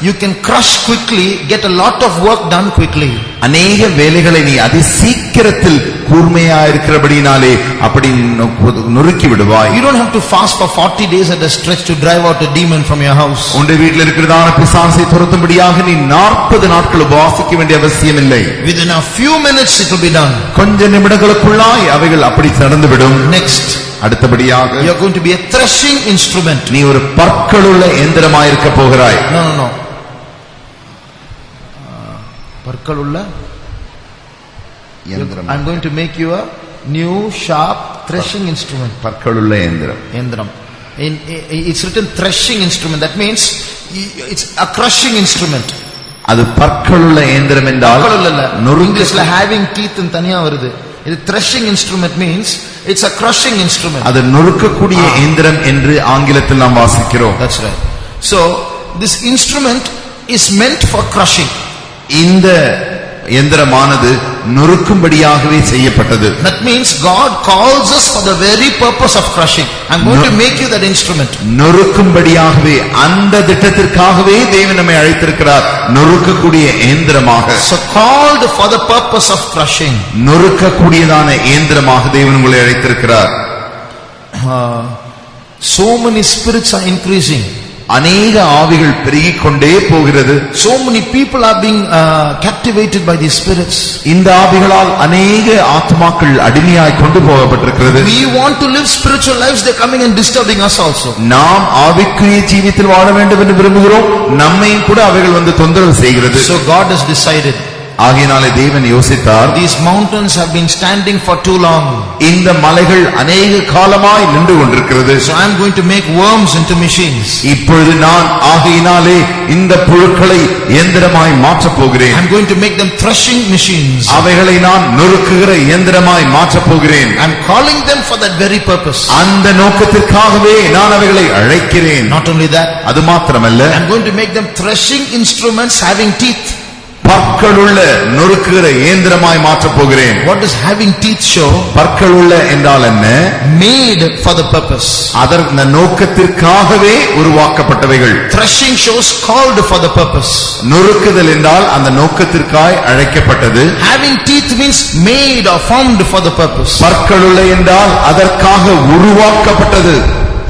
Speaker 1: You can crush quickly, get a lot of work done quickly.
Speaker 2: அநேக வேலைகளை நீ அதி சீக்கிரத்தில் கூர்மையா இருக்கிறபடினாலே அப்படி நொறுக்கி விடுவாய்.
Speaker 1: You don't have to fast for 40 days at a stretch to drive out a demon from your house.
Speaker 2: உன்னுடைய வீட்டில் இருக்கிறதான பிசாசை துரத்தும்படியாக நீ 40 நாட்கள் உபவாசிக்க வேண்டிய அவசியம் இல்லை.
Speaker 1: Within a few minutes it will be done.
Speaker 2: கொஞ்ச நிமிடங்களுக்குள்ளாய் அவைகள் அப்படி நடந்துவிடும்.
Speaker 1: Next,
Speaker 2: அடுத்தபடியாக
Speaker 1: you are going to be a threshing instrument.
Speaker 2: நீ ஒரு பற்களுள்ள இயந்திரமாய் இருக்க போகிறாய்.
Speaker 1: No. பற்களுள்ள இயந்திரம். I'm going to make you a new sharp threshing instrument.
Speaker 2: பற்களுள்ள இயந்திரம்.
Speaker 1: It's written threshing instrument. That means it's a crushing instrument.
Speaker 2: அது பற்களுள்ள இயந்திரம் என்றால்
Speaker 1: இங்கிலீஷ்ல having teeth ன்னு தனியா வருது. இது threshing instrument means it's a crushing instrument.
Speaker 2: அது நொறுக்கக்கூடிய இயந்திரம் என்று ஆங்கிலத்தில் நாம் வாசிக்கிறோம்.
Speaker 1: That's right. So this instrument is meant for crushing.
Speaker 2: இந்த இயந்திரமானது நொறுக்கும்படியாகவே செய்யப்பட்டது.
Speaker 1: That means God calls us for the very purpose of crushing. I'm going to make you that instrument.
Speaker 2: நொறுக்கும்படியாகவே அந்த திட்டத்திற்காகவே தேவன் நம்மை அழைத்திருக்கிறார், நொறுக்கக்கூடிய இயந்திரமாக.
Speaker 1: So called for the purpose of crushing.
Speaker 2: நொறுக்கக்கூடியதான இயந்திரமாக தேவன் உங்களை அழைத்திருக்கிறார்.
Speaker 1: So many spirits are increasing.
Speaker 2: அநேக ஆவிகள் பெருகிக் கொண்டே போகிறது.
Speaker 1: So many people are being captivated by these spirits.
Speaker 2: இந்த ஆவிகளால் அநேக ஆத்மாக்கள் அடிமையாய் கொண்டு போகப்பட்டிருக்கிறது.
Speaker 1: We want to live spiritual lives, they are coming and disturbing us also.
Speaker 2: நாம் ஆவிக்குரிய ஜீவியத்தில் வாழ வேண்டும் என்று விரும்புகிறோம், நம்மையும் கூட அவைகள் வந்து தொந்தரவு செய்கிறது.
Speaker 1: So God has decided.
Speaker 2: ஆகையினாலே தேவன் யோசித்தார்,
Speaker 1: these mountains have been standing for too long.
Speaker 2: இந்த மலைகள் அநேக காலமாய் நின்று கொண்டிருக்கிறது.
Speaker 1: So I am going to make worms into machines.
Speaker 2: இப்பொழுது நான் ஆகையினாலே இந்த புழுக்களை இயந்திரமாய் மாற்றப் போகிறேன்.
Speaker 1: I am going to make them threshing machines.
Speaker 2: அவைகளை நான் நொறுக்குகிற இயந்திரமாய் மாற்றப் போகிறேன்.
Speaker 1: I am calling them for that very purpose.
Speaker 2: அந்த நோக்கத்திற்காகவே நான் அவைகளை அழைக்கிறேன்.
Speaker 1: Not only that,
Speaker 2: அது மாத்திரமல்ல,
Speaker 1: I am going to make them threshing instruments having teeth.
Speaker 2: பற்களுள்ள நொறுக்குகிற இயந்திரமாய் மாற்றப் போகிறேன்.
Speaker 1: What does having teeth show?
Speaker 2: பற்களுள்ள என்றால் என்ன?
Speaker 1: Made for the purpose.
Speaker 2: அதற்கு நோக்கத்திற்காகவே உருவாக்கப்பட்டவைகள்.
Speaker 1: Threshing shows called for the purpose.
Speaker 2: நொறுக்குதல் என்றால் அந்த நோக்கத்திற்காய் அழைக்கப்பட்டது.
Speaker 1: Having teeth means made or formed for the purpose.
Speaker 2: பற்களுள்ள என்றால் அதற்காக உருவாக்கப்பட்டது.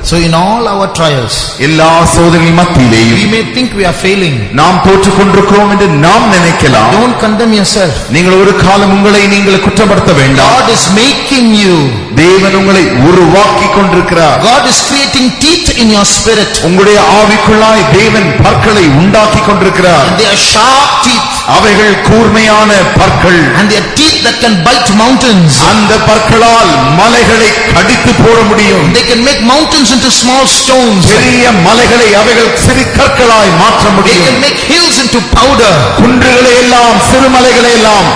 Speaker 1: So in all our trials,
Speaker 2: எல்லா சோதனை மத்தியிலேயும்
Speaker 1: we may think we are failing.
Speaker 2: நாம் தோற்றுக் கொண்டிருக்கிறோம் என்று நாம் நினைக்கலாம்.
Speaker 1: Don't condemn yourself.
Speaker 2: நீங்கள் ஒரு காலம் உங்களை நீங்கள் குற்றப்படுத்த வேண்டாம்.
Speaker 1: God is making you.
Speaker 2: தேவன் உங்களை உருவாக்கி கொண்டிருக்கிறார்.
Speaker 1: God is creating teeth in your spirit.
Speaker 2: உங்களுடைய ஆவிக்குள்ளாய் தேவன் பற்களை உண்டாக்கி கொண்டிருக்கிறார்.
Speaker 1: And they are sharp teeth.
Speaker 2: அவைகள் கூர்மையான பற்கள்.
Speaker 1: And they are teeth that can bite mountains.
Speaker 2: அந்த பற்களால் மலைகளை கடித்து போட முடியும்.
Speaker 1: They can make mountains into small stones.
Speaker 2: பெரிய மலைகளை அவைகள் சிறு கற்களாய் மாற்ற
Speaker 1: They
Speaker 2: முடியும்.
Speaker 1: can make hills into powder.
Speaker 2: குன்றுகளை எல்லாம் சிறு மலைகளை எல்லாம்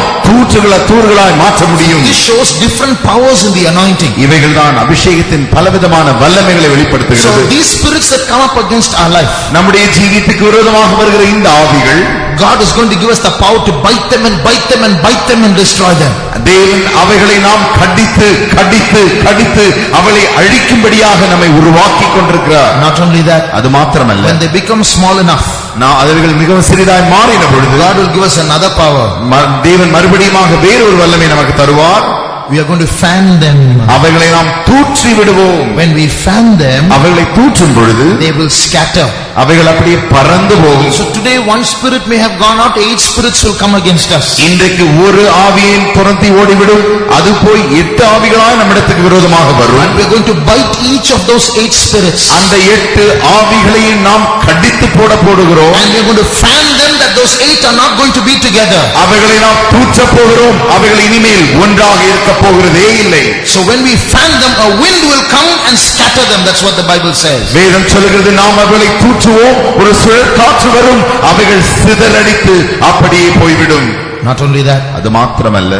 Speaker 2: தூர்களாய் மாற்ற முடியும்.
Speaker 1: This shows different powers in the anointing.
Speaker 2: இவைகள் தான் அபிஷேகத்தின் பலவிதமான வல்லமைகளை வெளிப்படுத்துகிறது.
Speaker 1: So these spirits that come up against our life,
Speaker 2: நம்முடைய ஜீவியத்துக்கு விரோதமாக வருகிற இந்த ஆவிகள்,
Speaker 1: God is going to give us the power to bite them and bite them and bite them and destroy them.
Speaker 2: தேவன் அவைகளை நாம் கடித்து கடித்து கடித்து அவளை அழிக்கும்படியாக நம்மை உருவாக்கி கொண்டிருக்கிறார்.
Speaker 1: Not only that,
Speaker 2: அது மாத்திரமல்ல,
Speaker 1: when they become small enough,
Speaker 2: அவைகள் மிகவும் சிறிதாய் மாறின பொழுது
Speaker 1: God will give us another power.
Speaker 2: தேவன் மறுபடியுமாக வேறொரு வல்லமை நமக்கு தருவார்.
Speaker 1: We are going to fan them.
Speaker 2: அவைகளை நாம் தூற்றி விடுவோம்.
Speaker 1: When we fan them,
Speaker 2: அவைகளை தூற்றும் பொழுது
Speaker 1: they will scatter.
Speaker 2: அவைகள் அப்படியே பறந்து போகும்.
Speaker 1: So today one spirit may have gone out, 8 spirits will come against us.
Speaker 2: இன்றைக்கு ஒரு ஆவியை துரத்தி ஓடிவிடும், அது போய் 8 ஆவிகளாய் நம்மிடத்துக்கு விரோதமாக வரும்.
Speaker 1: And we are going to bite each of those 8 spirits.
Speaker 2: அந்த 8 ஆவிகளையும் நாம் கடித்து போடுகிறோம்.
Speaker 1: And we are going to fan them that those 8 are not going to be together.
Speaker 2: அவைகளை நாம் தூற்ற போகிறோம். அவைகள் இனிமேல் ஒன்றாக இருக்க போகிறதே இல்லை.
Speaker 1: So when we fan them, a wind will come and scatter them. That's what the Bible says.
Speaker 2: வேதம் சொல்கிறது, நாம் அவைகளை தூற்றுவோம், ஒரு சுழற் காற்று வரும், அவைகள் சிதறடித்து அப்படியே போய்விடும்.
Speaker 1: Not only that,
Speaker 2: அது மாத்திரமல்ல,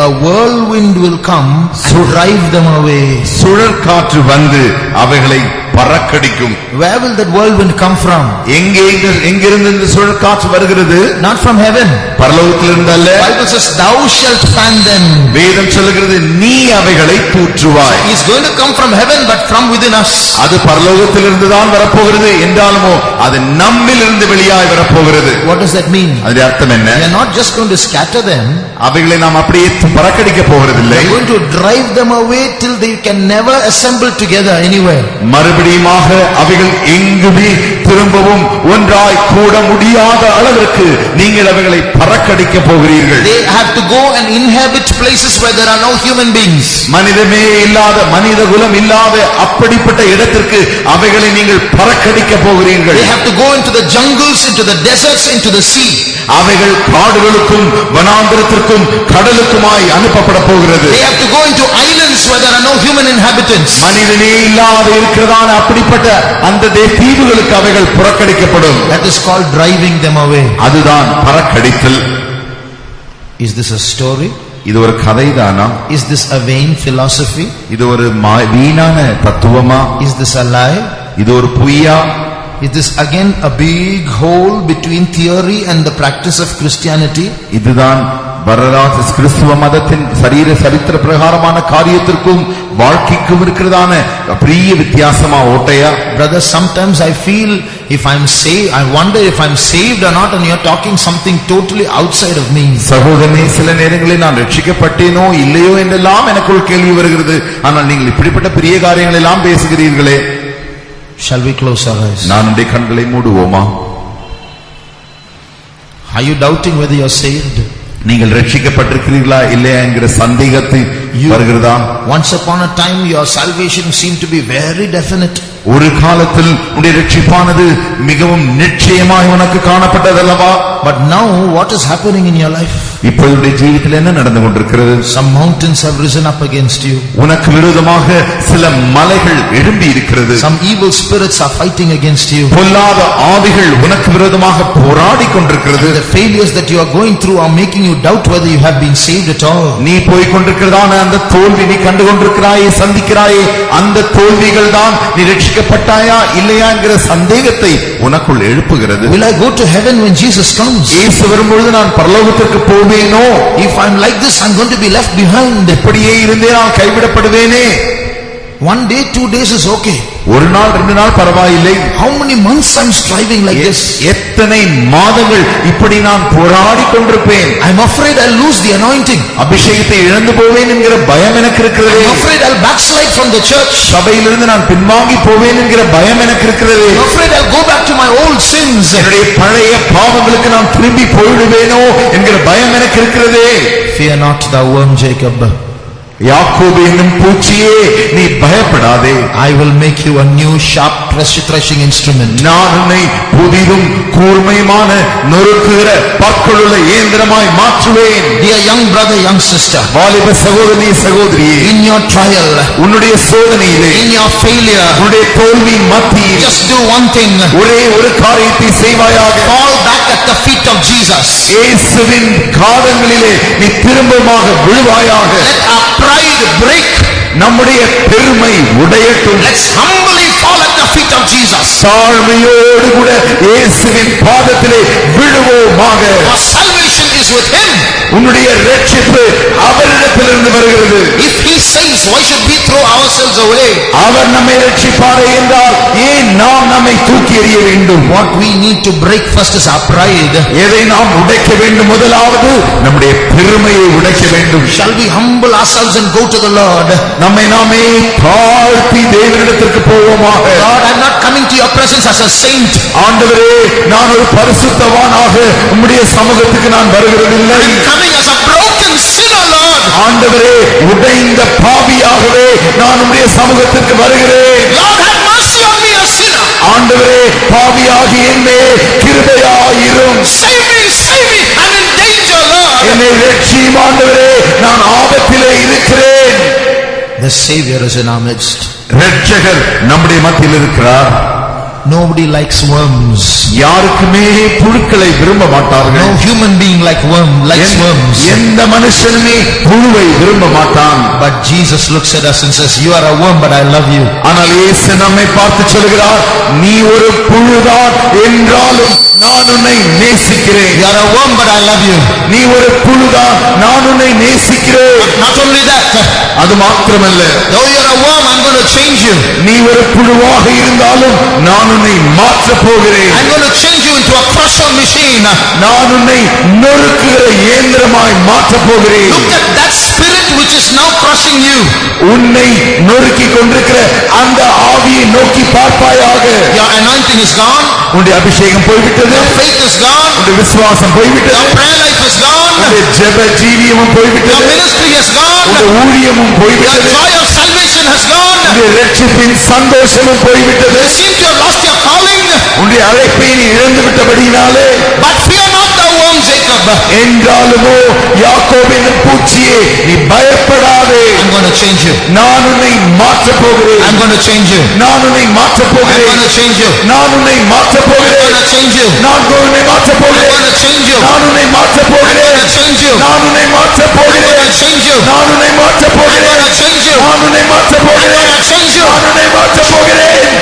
Speaker 1: a whirlwind will come and drive them away.
Speaker 2: சுழற் காற்று வந்து அவைகளை பறக்கடிக்கும்.
Speaker 1: Where will that whirlwind come from?
Speaker 2: எங்கிருந்து இந்த சுழற் காற்று வருகிறது?
Speaker 1: Not from heaven.
Speaker 2: பரலோகத்திலிருந்து அல்ல.
Speaker 1: Bible says thou shalt fan them.
Speaker 2: வேதம் சொல்கிறது, நீ அவைகளை தூற்றுவாய்.
Speaker 1: He is going to come from heaven but from within us.
Speaker 2: அது பரலோகத்திலிருந்து தான் வரப்போகிறது என்றாலுமோ அது நம்மிலிருந்து வெளியாய் வரப்போகிறது.
Speaker 1: What does that mean?
Speaker 2: அதன் அர்த்தம் என்ன?
Speaker 1: We are not just going to scatter them.
Speaker 2: அவைகளை நாம் அப்படியே பறக்கடிக்க போகிறதில்லை.
Speaker 1: We are going to drive them away till they can never assemble together anywhere.
Speaker 2: மறுபடியுமாக அவைகள் எங்குமே திரும்பவும் ஒன்றாய் கூட முடியாத அளவிற்கு நீங்கள் அவைகளை பறக்கடிக்க போகிறீர்கள்.
Speaker 1: They have to go and inhabit places where there are no human beings.
Speaker 2: மனிதமே இல்லாத, மனித குலம் இல்லாத அப்படிப்பட்ட இடத்திற்கு அவைகளை நீங்கள் பறக்கடிக்க போகிறீர்கள்.
Speaker 1: They have to go into the jungles, into the deserts, into the sea.
Speaker 2: அவைகள் காடுகளுக்கும் வனாந்திரத்திற்கும் கடலுக்குமாய் அனுப்பப்பட போகிறது.
Speaker 1: They have to go into islands where there are no human inhabitants.
Speaker 2: மனிதனே இல்லாத இருக்கிறதான அப்படிப்பட்ட அந்த தீவுகளுக்கு அவைகள் புறக்கணிக்கப்படும்.
Speaker 1: That is called driving them away.
Speaker 2: அதுதான் பறக்கடித்தல்.
Speaker 1: Is this a story?
Speaker 2: இது ஒரு கதைதானா?
Speaker 1: Is this a vain philosophy?
Speaker 2: இது ஒரு வீணான தத்துவமா?
Speaker 1: Is this a lie?
Speaker 2: இது ஒரு பொய்யா?
Speaker 1: Is this again a big hole between theory and the practice of Christianity?
Speaker 2: இதுதான் வரலாற்று கிறிஸ்துவ மதத்தின் சரீர சரித்திர பிரகாரமான காரியத்திற்கும் வாழ்க்கைக்கும் இருக்கிறதான பெரிய வித்தியாசமா ஓட்டையா?
Speaker 1: Brother, sometimes I feel if I'm saved, I wonder if I'm saved or not, and you're talking something totally outside of me.
Speaker 2: சகோதரனே, சில நேரங்களில் நான் ரட்சிக்கப்பட்டேனோ இல்லையோ என்றெல்லாம் எனக்குள் கேள்வி வருகிறது. ஆனால் நீங்கள் இப்படிப்பட்ட பெரிய காரியங்கள் எல்லாம் பேசுகிறீர்களே.
Speaker 1: Shall we close our eyes?
Speaker 2: நான் நம்முடைய கண்களை மூடுவோமா?
Speaker 1: Are you doubting whether you're saved?
Speaker 2: நீங்கள் ரட்சிக்கப்பட்டிருக்கிறீர்களா இல்லையா என்கிற சந்தேகத்தை வருகிறதா?
Speaker 1: Once upon a time your salvation seemed to be very definite.
Speaker 2: ஒரு காலத்தில் உன்னுடைய ரட்சிப்பானது மிகவும் நிச்சயமாய் உனக்கு காணப்பட்டதல்லவா?
Speaker 1: But now what is happening in your life?
Speaker 2: இப்பொழுது ஜீவிதத்தில் என்ன நடந்து கொண்டிருக்கிறது?
Speaker 1: Some mountains have risen up against you.
Speaker 2: உனக்கு விரோதமாக சில மலைகள் எழும்பி இருக்கிறது.
Speaker 1: Some evil spirits are fighting against you.
Speaker 2: பொல்லாத ஆவிகள் உனக்கு விரோதமாக போராடி கொண்டிருக்கிறது.
Speaker 1: The failures that you are going through are making you doubt whether you have been saved at all.
Speaker 2: நீ போய் கொண்டிருக்கிறதான அந்த தோல்வி நீ கண்டு கொண்டிருக்கிறாயே, சந்திக்கிறாயே, அந்த தோல்விகள் தான் நீ ரட்சிக்கப்பட்டாயா இல்லையா என்கிற சந்தேகத்தை உனக்குள் எழுப்புகிறது.
Speaker 1: Will I go to heaven when Jesus comes? comes.
Speaker 2: இயேசு வரும்பொழுது நான் பரலோகத்திற்கு போவேனோ?
Speaker 1: If I'm like this, I'm going to be left behind.
Speaker 2: இப்படியே இருந்தே நான் கைவிடப்படுவேனே.
Speaker 1: 1 day, 2 days is okay.
Speaker 2: ஒரு நாள் 2 நாள் பரவாயில்லை.
Speaker 1: How many months I'm striving like this?
Speaker 2: எத்தனை மாதங்கள் இப்படி நான் போராடி கொண்டிருப்பேன்.
Speaker 1: I'm afraid I'll lose the anointing.
Speaker 2: அபிஷேகத்தை இழந்து போவேன் என்கிற பயம் எனக்கு இருக்கிறது.
Speaker 1: I'm afraid I'll backslide from the church.
Speaker 2: சபையிலிருந்து நான் பின்வாங்கி போவேன் என்கிற பயம் எனக்கு இருக்கிறது.
Speaker 1: I'm afraid I'll go back to my old sins.
Speaker 2: என்னுடைய பழைய பாவங்களுக்கு நான் திரும்பி போய்விடுவேனோ என்கிற பயம் எனக்கு இருக்கிறது.
Speaker 1: Fear not, thou worm Jacob.
Speaker 2: யாக்கோபு என்னும் பூச்சியே, நீ பயப்படாதே.
Speaker 1: I will make you a new sharp threshing instrument.
Speaker 2: நான் உன்னை புதிதும் கூர்மையுமான நொறுக்குகிற பற்களுள்ள இயந்திரமாய் மாற்றுவேன்.
Speaker 1: Dear young brother, young sister,
Speaker 2: வாலிப சகோதரி சகோதரியே,
Speaker 1: in your trial,
Speaker 2: உன்னுடைய சோதனையிலே,
Speaker 1: in your failure,
Speaker 2: உன்னுடைய தோல்வியின் மத்தியில்,
Speaker 1: just do one thing.
Speaker 2: ஒரே ஒரு காரியத்தை செய்வாயாக.
Speaker 1: Fall back at the feet of Jesus.
Speaker 2: இயேசுவின் காலங்களிலே நீ திரும்பமாக விழுவாயாக.
Speaker 1: Let our pride break.
Speaker 2: நம்முடைய பெருமை உடையட்டும்.
Speaker 1: Let's humbly fall at the feet of Jesus.
Speaker 2: தாழ்மையோடு கூட இயேசுவின் பாதத்திலே விழுவோமாக.
Speaker 1: For salvation is with him.
Speaker 2: உன்னுடைய இரட்சிப்பு அவரிடத்திலிருந்து வருகிறது.
Speaker 1: If he says, why should we throw ourselves away?
Speaker 2: அவர் நம்மை இரட்சிப்பாரே என்றால் ஏன் நாம் நம்மை தூக்கி எறிய வேண்டும்?
Speaker 1: What we need to break first is our pride.
Speaker 2: எதை நாம் உடைக்க வேண்டும்? முதலாவது நம்முடைய பெருமையை உடைக்க வேண்டும்.
Speaker 1: Shall we humble ourselves and go to the Lord?
Speaker 2: நம்மை நாமே தாழ்த்தி தேவனிடத்திற்கு போவோமாக.
Speaker 1: Lord, I'm not coming to your presence as a saint.
Speaker 2: ஆண்டவரே, நான் ஒரு பரிசுத்தவானாக உம்முடைய சமூகத்துக்கு நான் வருகிறதில்லை.
Speaker 1: I'm coming as a broken sinner, Lord.
Speaker 2: ஆண்டவரே, உடைந்த பாவியாகவே நான் உம்முடைய சமூகத்துக்கு வருகிறேன்.
Speaker 1: Lord, have mercy on me, a sinner.
Speaker 2: ஆண்டவரே, பாவியாகி என்னே கிருபையாயிரும்.
Speaker 1: Save me, save me. I'm in danger, Lord.
Speaker 2: என்னை இரட்சியும் ஆண்டவரே, நான் ஆபத்திலே இருக்கிறேன்.
Speaker 1: The Savior is in our midst.
Speaker 2: இரட்சகர் நம்முடைய மத்தியில் இருக்கிறார்.
Speaker 1: Nobody likes worms.
Speaker 2: யாருக்குமே புழுக்களை விரும்ப மாட்டார்கள்.
Speaker 1: No human being likes worms.
Speaker 2: எந்த மனுஷனுமே புழுவை விரும்ப மாட்டான்.
Speaker 1: But Jesus looks at us and says, you are a worm, but I love you.
Speaker 2: ஆனால் இயேசு நம்மை பார்த்து சொல்கிறார், நீ ஒரு புழுதான் என்றாலும் நான் உன்னை நேசிக்கிறேன்.
Speaker 1: You are a worm, but I love you.
Speaker 2: நீ ஒரு புழுதான், நான் உன்னை நேசிக்கிறேன்.
Speaker 1: Not only that,
Speaker 2: அது மாத்திரமல்ல,
Speaker 1: though you are a worm, I'm going to change you.
Speaker 2: நீ ஒரு புழுவாக இருந்தாலும் நான் உன்னை மாற்றப் போகிறேன்.
Speaker 1: I'm going to change you into a crusher machine.
Speaker 2: நான் உன்னை நொறுக்குகிற இயந்திரமாய் மாற்றப் போகிறேன்.
Speaker 1: Look at that spirit which is now crushing you.
Speaker 2: உன்னை நொறுக்கி கொண்டிருக்கிற அந்த ஆவியை நோக்கி பார்ப்பாயாக.
Speaker 1: Your anointing is gone.
Speaker 2: உன்னுடைய அபிஷேகம் போய்விட்டது.
Speaker 1: Your faith is gone.
Speaker 2: உன்னுடைய விசுவாசம் போய்விட்டது.
Speaker 1: Your prayer life is gone.
Speaker 2: உன்னுடைய ஜெப ஜீவியமும் போய்விட்டது.
Speaker 1: Your ministry is gone.
Speaker 2: உன்னுடைய ஊழியமும்
Speaker 1: Your
Speaker 2: போய்விட்டது.
Speaker 1: joy of salvation has gone.
Speaker 2: உன்னுடைய இரட்சிப்பின் சந்தோஷமும் போய்விட்டது.
Speaker 1: You seem to have lost your calling.
Speaker 2: உன்னுடைய அழைப்பை நீ இழந்து விட்டபடியினாலே.
Speaker 1: But fear not, thou worm Jacob.
Speaker 2: என்றாலுமோ யாக்கோபின் பூச்சியே, நீ பயப்படாதே.
Speaker 1: I'm going to change you.
Speaker 2: நான் உன்னை மாற்றப் போகிறேன்.
Speaker 1: I'm going to change you.
Speaker 2: நான் உன்னை மாற்றப்
Speaker 1: I'm
Speaker 2: போகிறேன்.
Speaker 1: going to change you.
Speaker 2: நான் உன்னை மாற்றப்
Speaker 1: I'm
Speaker 2: போகிறேன்.
Speaker 1: going to change you.
Speaker 2: நான் உன்னை மாற்றப்
Speaker 1: I'm
Speaker 2: போகிறேன்.
Speaker 1: going to change you.
Speaker 2: நான் உன்னை மாற்றப்
Speaker 1: I'm
Speaker 2: போகிறேன்.
Speaker 1: going to change you.
Speaker 2: நான் உன்னை மாற்றப்
Speaker 1: I'm
Speaker 2: போகிறேன்.
Speaker 1: going to change you.
Speaker 2: நான் உன்னை மாற்றப்
Speaker 1: I'm
Speaker 2: போகிறேன்.
Speaker 1: going to change you.
Speaker 2: நான் உன்னை மாற்றப்
Speaker 1: I'm
Speaker 2: போகிறேன்.
Speaker 1: going to change you.
Speaker 2: நான் உன்னை மாற்றப் போகிறேன்.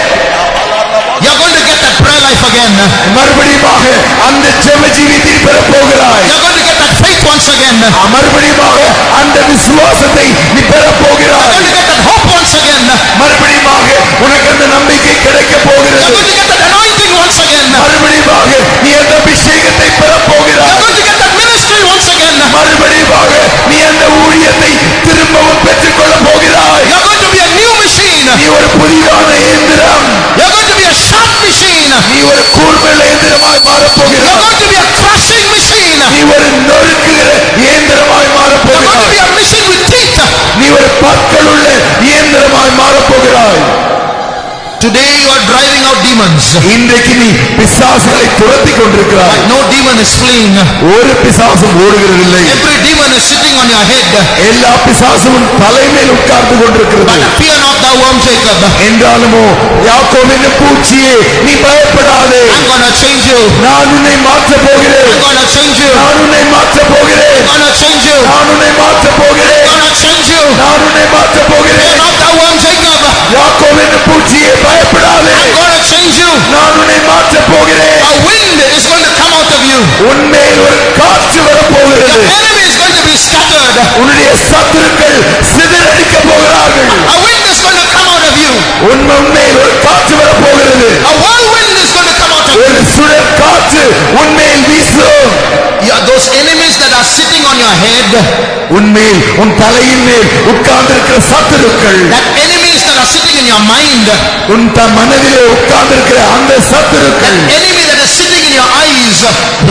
Speaker 1: You're going to get that prayer life again.
Speaker 2: மறுபடியுமாக அந்த ஜெப ஜீவியத்தை பெறப் போகிறாய்.
Speaker 1: You're going to get that faith once again.
Speaker 2: மறுபடியுமாக அந்த விசுவாசத்தை நீ பெறப்
Speaker 1: You're
Speaker 2: போகிறாய்.
Speaker 1: going to get that hope once again.
Speaker 2: மறுபடியுமாக உனக்கு அந்த நம்பிக்கை கிடைக்கப்
Speaker 1: You're
Speaker 2: போகிறது.
Speaker 1: going to get that anointing once again.
Speaker 2: மறுபடியுமாக நீ அந்த அபிஷேகத்தை பெறப்
Speaker 1: You're
Speaker 2: போகிறாய்.
Speaker 1: going to get that ministry once again.
Speaker 2: மறுபடியுமாக நீ அந்த ஊழியத்தை திரும்பவும் பெற்றுக்கொள்ளப் போகிறாய்.
Speaker 1: You're going to be a new machine.
Speaker 2: நீ ஒரு புதிதான இயந்திரம்.
Speaker 1: You're going to be a sharp machine.
Speaker 2: நீ ஒரு கூர்மையுள்ள இயந்திரமாய் மாறப்
Speaker 1: You're
Speaker 2: போகிறாய்.
Speaker 1: going to be a crushing machine.
Speaker 2: நீ ஒரு நொறுக்குகிற இயந்திரமாய் மாறப்
Speaker 1: You're going to
Speaker 2: போகிறாய்.
Speaker 1: be a machine with teeth.
Speaker 2: நீ ஒரு பற்களுள்ள இயந்திரமாய் மாறப் போகிறாய்.
Speaker 1: Today you are driving out demons.
Speaker 2: இன்றைக்கு நீ பிசாசுகளை துரத்தி கொண்டிருக்கிறாய்.
Speaker 1: But no demon is fleeing.
Speaker 2: ஒரு பிசாசும் ஓடுகிறதில்லை.
Speaker 1: Every demon is sitting on your head.
Speaker 2: எல்லா பிசாசும் தலைமையில் உட்கார்ந்து கொண்டிருக்கிறது.
Speaker 1: But fear not, thou worm Jacob.
Speaker 2: என்றாலுமோ யாக்கோபின் பூச்சியே, நீ பயப்படாதே.
Speaker 1: I'm going to change you.
Speaker 2: நான் உன்னை மாற்றப் போகிறேன்.
Speaker 1: I'm going to change you.
Speaker 2: நான் உன்னை மாற்றப் போகிறேன்.
Speaker 1: I'm going to change you.
Speaker 2: நான் உன்னை மாற்றப் போகிறேன்.
Speaker 1: I'm going to change you.
Speaker 2: நான் உன்னை மாற்றப் போகிறேன்.
Speaker 1: Fear not, thou worm Jacob.
Speaker 2: யாக்கோபின் பூச்சியே, பயப்படாதே.
Speaker 1: I'm going to change you.
Speaker 2: நான் உன்னை மாற்றப் போகிறேன்.
Speaker 1: A wind is going to come out of you.
Speaker 2: உன்மேல் ஒரு காற்று வரப்போகிறது.
Speaker 1: Your enemy is going to be scattered.
Speaker 2: உன்னுடைய சத்துருக்கள் சிதறடிக்க போகிறார்கள்.
Speaker 1: A wind is going to come out of you.
Speaker 2: உன்மேல் ஒரு காற்று வரப்போகிறது.
Speaker 1: A whirlwind is going to come out of you.
Speaker 2: ஒரு சுழற் காற்று உன்மேல் வீசும்.
Speaker 1: Those enemies that are sitting on your head,
Speaker 2: உன்மேல் உன் தலையின் மேல் உட்கார்ந்திருக்கிற சத்துருக்கள்,
Speaker 1: that enemies that are sitting in your mind,
Speaker 2: உன் மனதிலே உட்கார்ந்திருக்கிற அந்த சத்துருக்கள்,
Speaker 1: that enemy that is sitting in your eyes,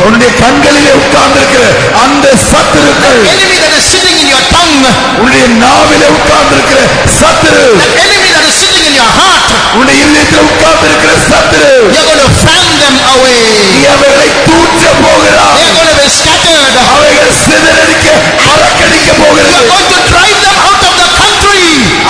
Speaker 2: உன்னுடைய கண்களிலே உட்கார்ந்திருக்கிற அந்த சத்துருக்கள்,
Speaker 1: enemy that is sitting in your tongue,
Speaker 2: உன்னுடைய நாவிலே உட்கார்ந்திருக்கிற சத்துரு,
Speaker 1: that enemy that is sitting in your heart,
Speaker 2: உன்னுடைய இதயத்தில் உட்கார்ந்திருக்கிற சத்துரு,
Speaker 1: you're going to fan them away.
Speaker 2: நீ அவர்களை தூற்ற போகிறாய்.
Speaker 1: They're going to be scattered.
Speaker 2: அவைகள் சிதறடிக்க பறக்கடிக்க போகிறது.
Speaker 1: You're going to drive them out of the country.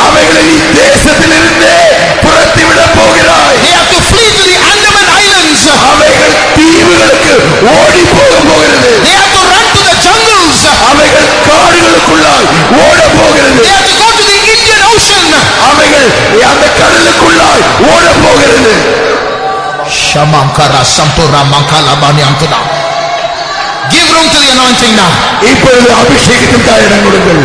Speaker 2: அவைகளை நீ தேசத்திலிருந்தே புரட்டி விட போகிறாய்.
Speaker 1: They have to flee to the Andaman Islands.
Speaker 2: அவைகள் தீவுகளுக்கு ஓடி போக போகிறது.
Speaker 1: They have to run to the jungles.
Speaker 2: அவைகள் காடுகளுக்குள்ளாய் ஓட போகிறது.
Speaker 1: They have to go to the Indian Ocean.
Speaker 2: அவைகள் அந்த கடலுக்குள்ளாய் ஓட போகிறது.
Speaker 1: Shamankara Sampura Mankala Banyantuna. Give room to the anointing now.
Speaker 2: இப்பொழுது அபிஷேகத்திற்காக இடம் கொடுங்கள்.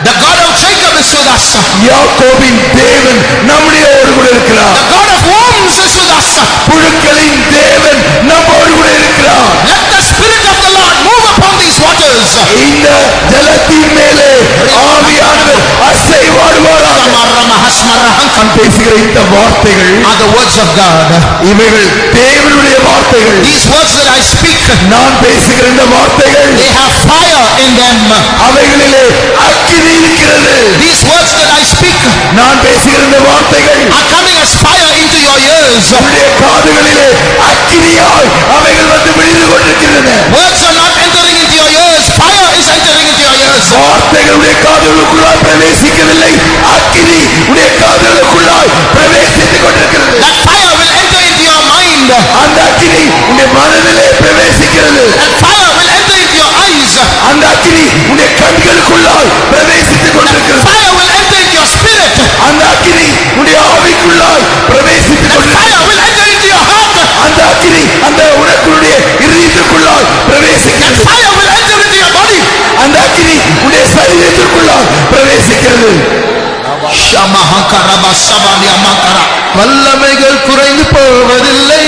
Speaker 1: The God of Jacob is with us.
Speaker 2: யாக்கோபின் தேவன் நம்மோடு கூட இருக்கிறார்.
Speaker 1: The God of worms is with us.
Speaker 2: புழுக்களின் தேவன் நம்மோடு கூட இருக்கிறார்.
Speaker 1: Let the Spirit of the Lord move upon these waters.
Speaker 2: இந்த ஜலத்தின் மேலே ஆவியானவர் அசைவாடுவாராக. நான் பேசுகிற இந்த வார்த்தைகள்
Speaker 1: are the words of God.
Speaker 2: இவைகள் தேவனுடைய வார்த்தைகள்.
Speaker 1: These words that I speak,
Speaker 2: நான் பேசுகிற இந்த வார்த்தைகள்,
Speaker 1: they have fire in them.
Speaker 2: அவைகளிலே அக்கினி இருக்கிறது.
Speaker 1: These words that I speak
Speaker 2: நான் பேசுகிற இந்த வார்த்தைகள்
Speaker 1: are coming as fire into your ears.
Speaker 2: உன்னுடைய காதுகளிலே அக்கினியாய் அவைகள் வந்து விழுந்து கொண்டிருக்கின்றன.
Speaker 1: Words are not entering into your ears. Fire is entering into your ears.
Speaker 2: வார்த்தைகளுடைய காதுகளுக்குள்ளாய் பிரவேசிக்கவில்லை, அக்கினி உடைய காதுகளுக்குள்ளாய் பிரவேசித்துக் கொண்டிருக்கிறது.
Speaker 1: That fire will enter into your mind.
Speaker 2: அந்த அக்கினி உடைய மனதிலே பிரவேசிக்கிறது.
Speaker 1: That fire will enter into your eyes.
Speaker 2: அந்த அக்கினி உடைய கண்களுக்குள்ளாய் பிரவேசித்துக் கொண்டிருக்கிறது.
Speaker 1: Fire will enter into your spirit.
Speaker 2: அந்த அக்கினி உடைய ஆவிக்குள்ளாய் பிரவேசித்துக்
Speaker 1: That
Speaker 2: கொண்டிருக்கிறது.
Speaker 1: fire will enter into your heart.
Speaker 2: அந்த அக்கினி அந்த உனக்குடைய இதயத்துக்குள்ளாய் பிரவேசிக்கிறது.
Speaker 1: That fire will enter into your body.
Speaker 2: அந்த அக்கினி உடைய சரீரத்திற்குள்ளாய் பிரவேசிக்கிறது.
Speaker 1: Shamahankara Basabaliya Mankara.
Speaker 3: வல்லமைகள் குறைந்து போவதில்லை,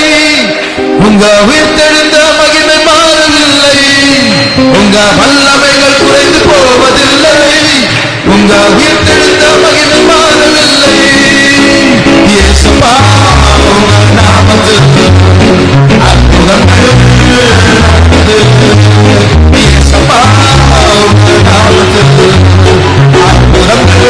Speaker 3: உங்க உயிர்த்தெழுந்த மகிமை மாறவில்லை. உங்க வல்லமைகள் குறைந்து போவதில்லை, உங்க உயிர்த்தெழுந்த மகிமை மாறவில்லை. இயேசுவா உங்க நாமத்துக்கு அற்புதங்கள் நடந்தது. இயேசுவா உங்க நாமத்துக்கு அற்புதங்கள்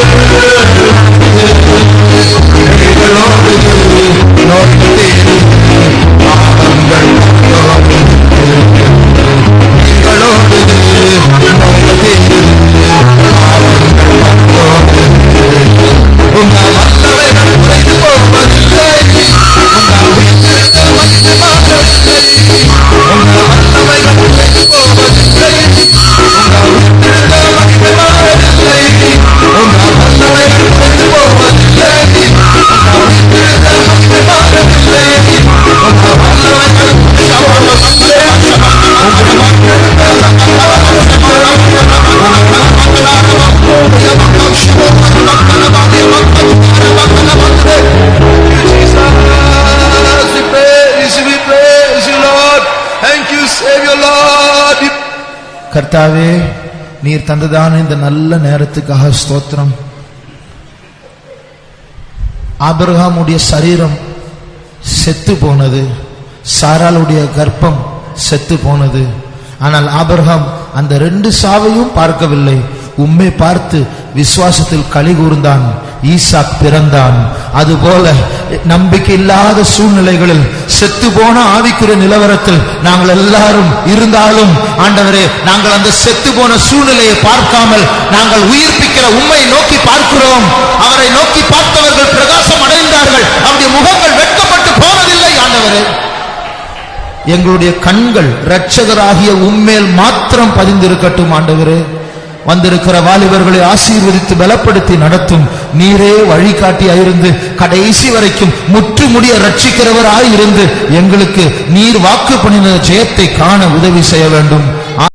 Speaker 3: கர்த்தாவே, நீர் தந்ததான இந்த நல்ல நேரத்துக்காக ஸ்தோத்திரம். ஆபிரகாமுடைய சரீரம் செத்து போனது, சாராளுடைய கர்ப்பம் செத்து போனது. ஆனால் ஆபிரகாம் அந்த 2 சாவையும் பார்க்கவில்லை. உம்மை பார்த்து விசுவாசத்தில் களி கூர்ந்தான். ஈசாக் பிறந்தான். அதுபோல நம்பிக்கை இல்லாத சூழ்நிலைகளில் செத்து போன ஆவிக்குரிய நிலவரத்தில் நாங்கள் எல்லாரும் இருந்தாலும் ஆண்டவரே, நாங்கள் அந்த செத்து போன சூழ்நிலையை பார்க்காமல் நாங்கள் உயிர்ப்பிக்கிற உம்மை நோக்கி பார்க்கிறோம். அவரை நோக்கி பார்த்தவர்கள் பிரகாசம் அடைந்தார்கள். அவருடைய முகங்கள் வெட்கப்பட்டு போனதில்லை. ஆண்டவரே, எங்களுடைய கண்கள் இரட்சகராகிய உம்மேல் மாத்திரம் பதிந்திருக்கட்டும். ஆண்டவரே, வந்திருக்கிற வாலிபர்களை ஆசீர்வதித்து பலப்படுத்தி நடத்தும். நீரே வழிகாட்டியாயிருந்து கடைசி வரைக்கும் முற்றுமுடிய ரட்சிக்கிறவராயிருந்து எங்களுக்கு நீர் வாக்கு பண்ணின ஜெயத்தை காண உதவி செய்ய வேண்டும்.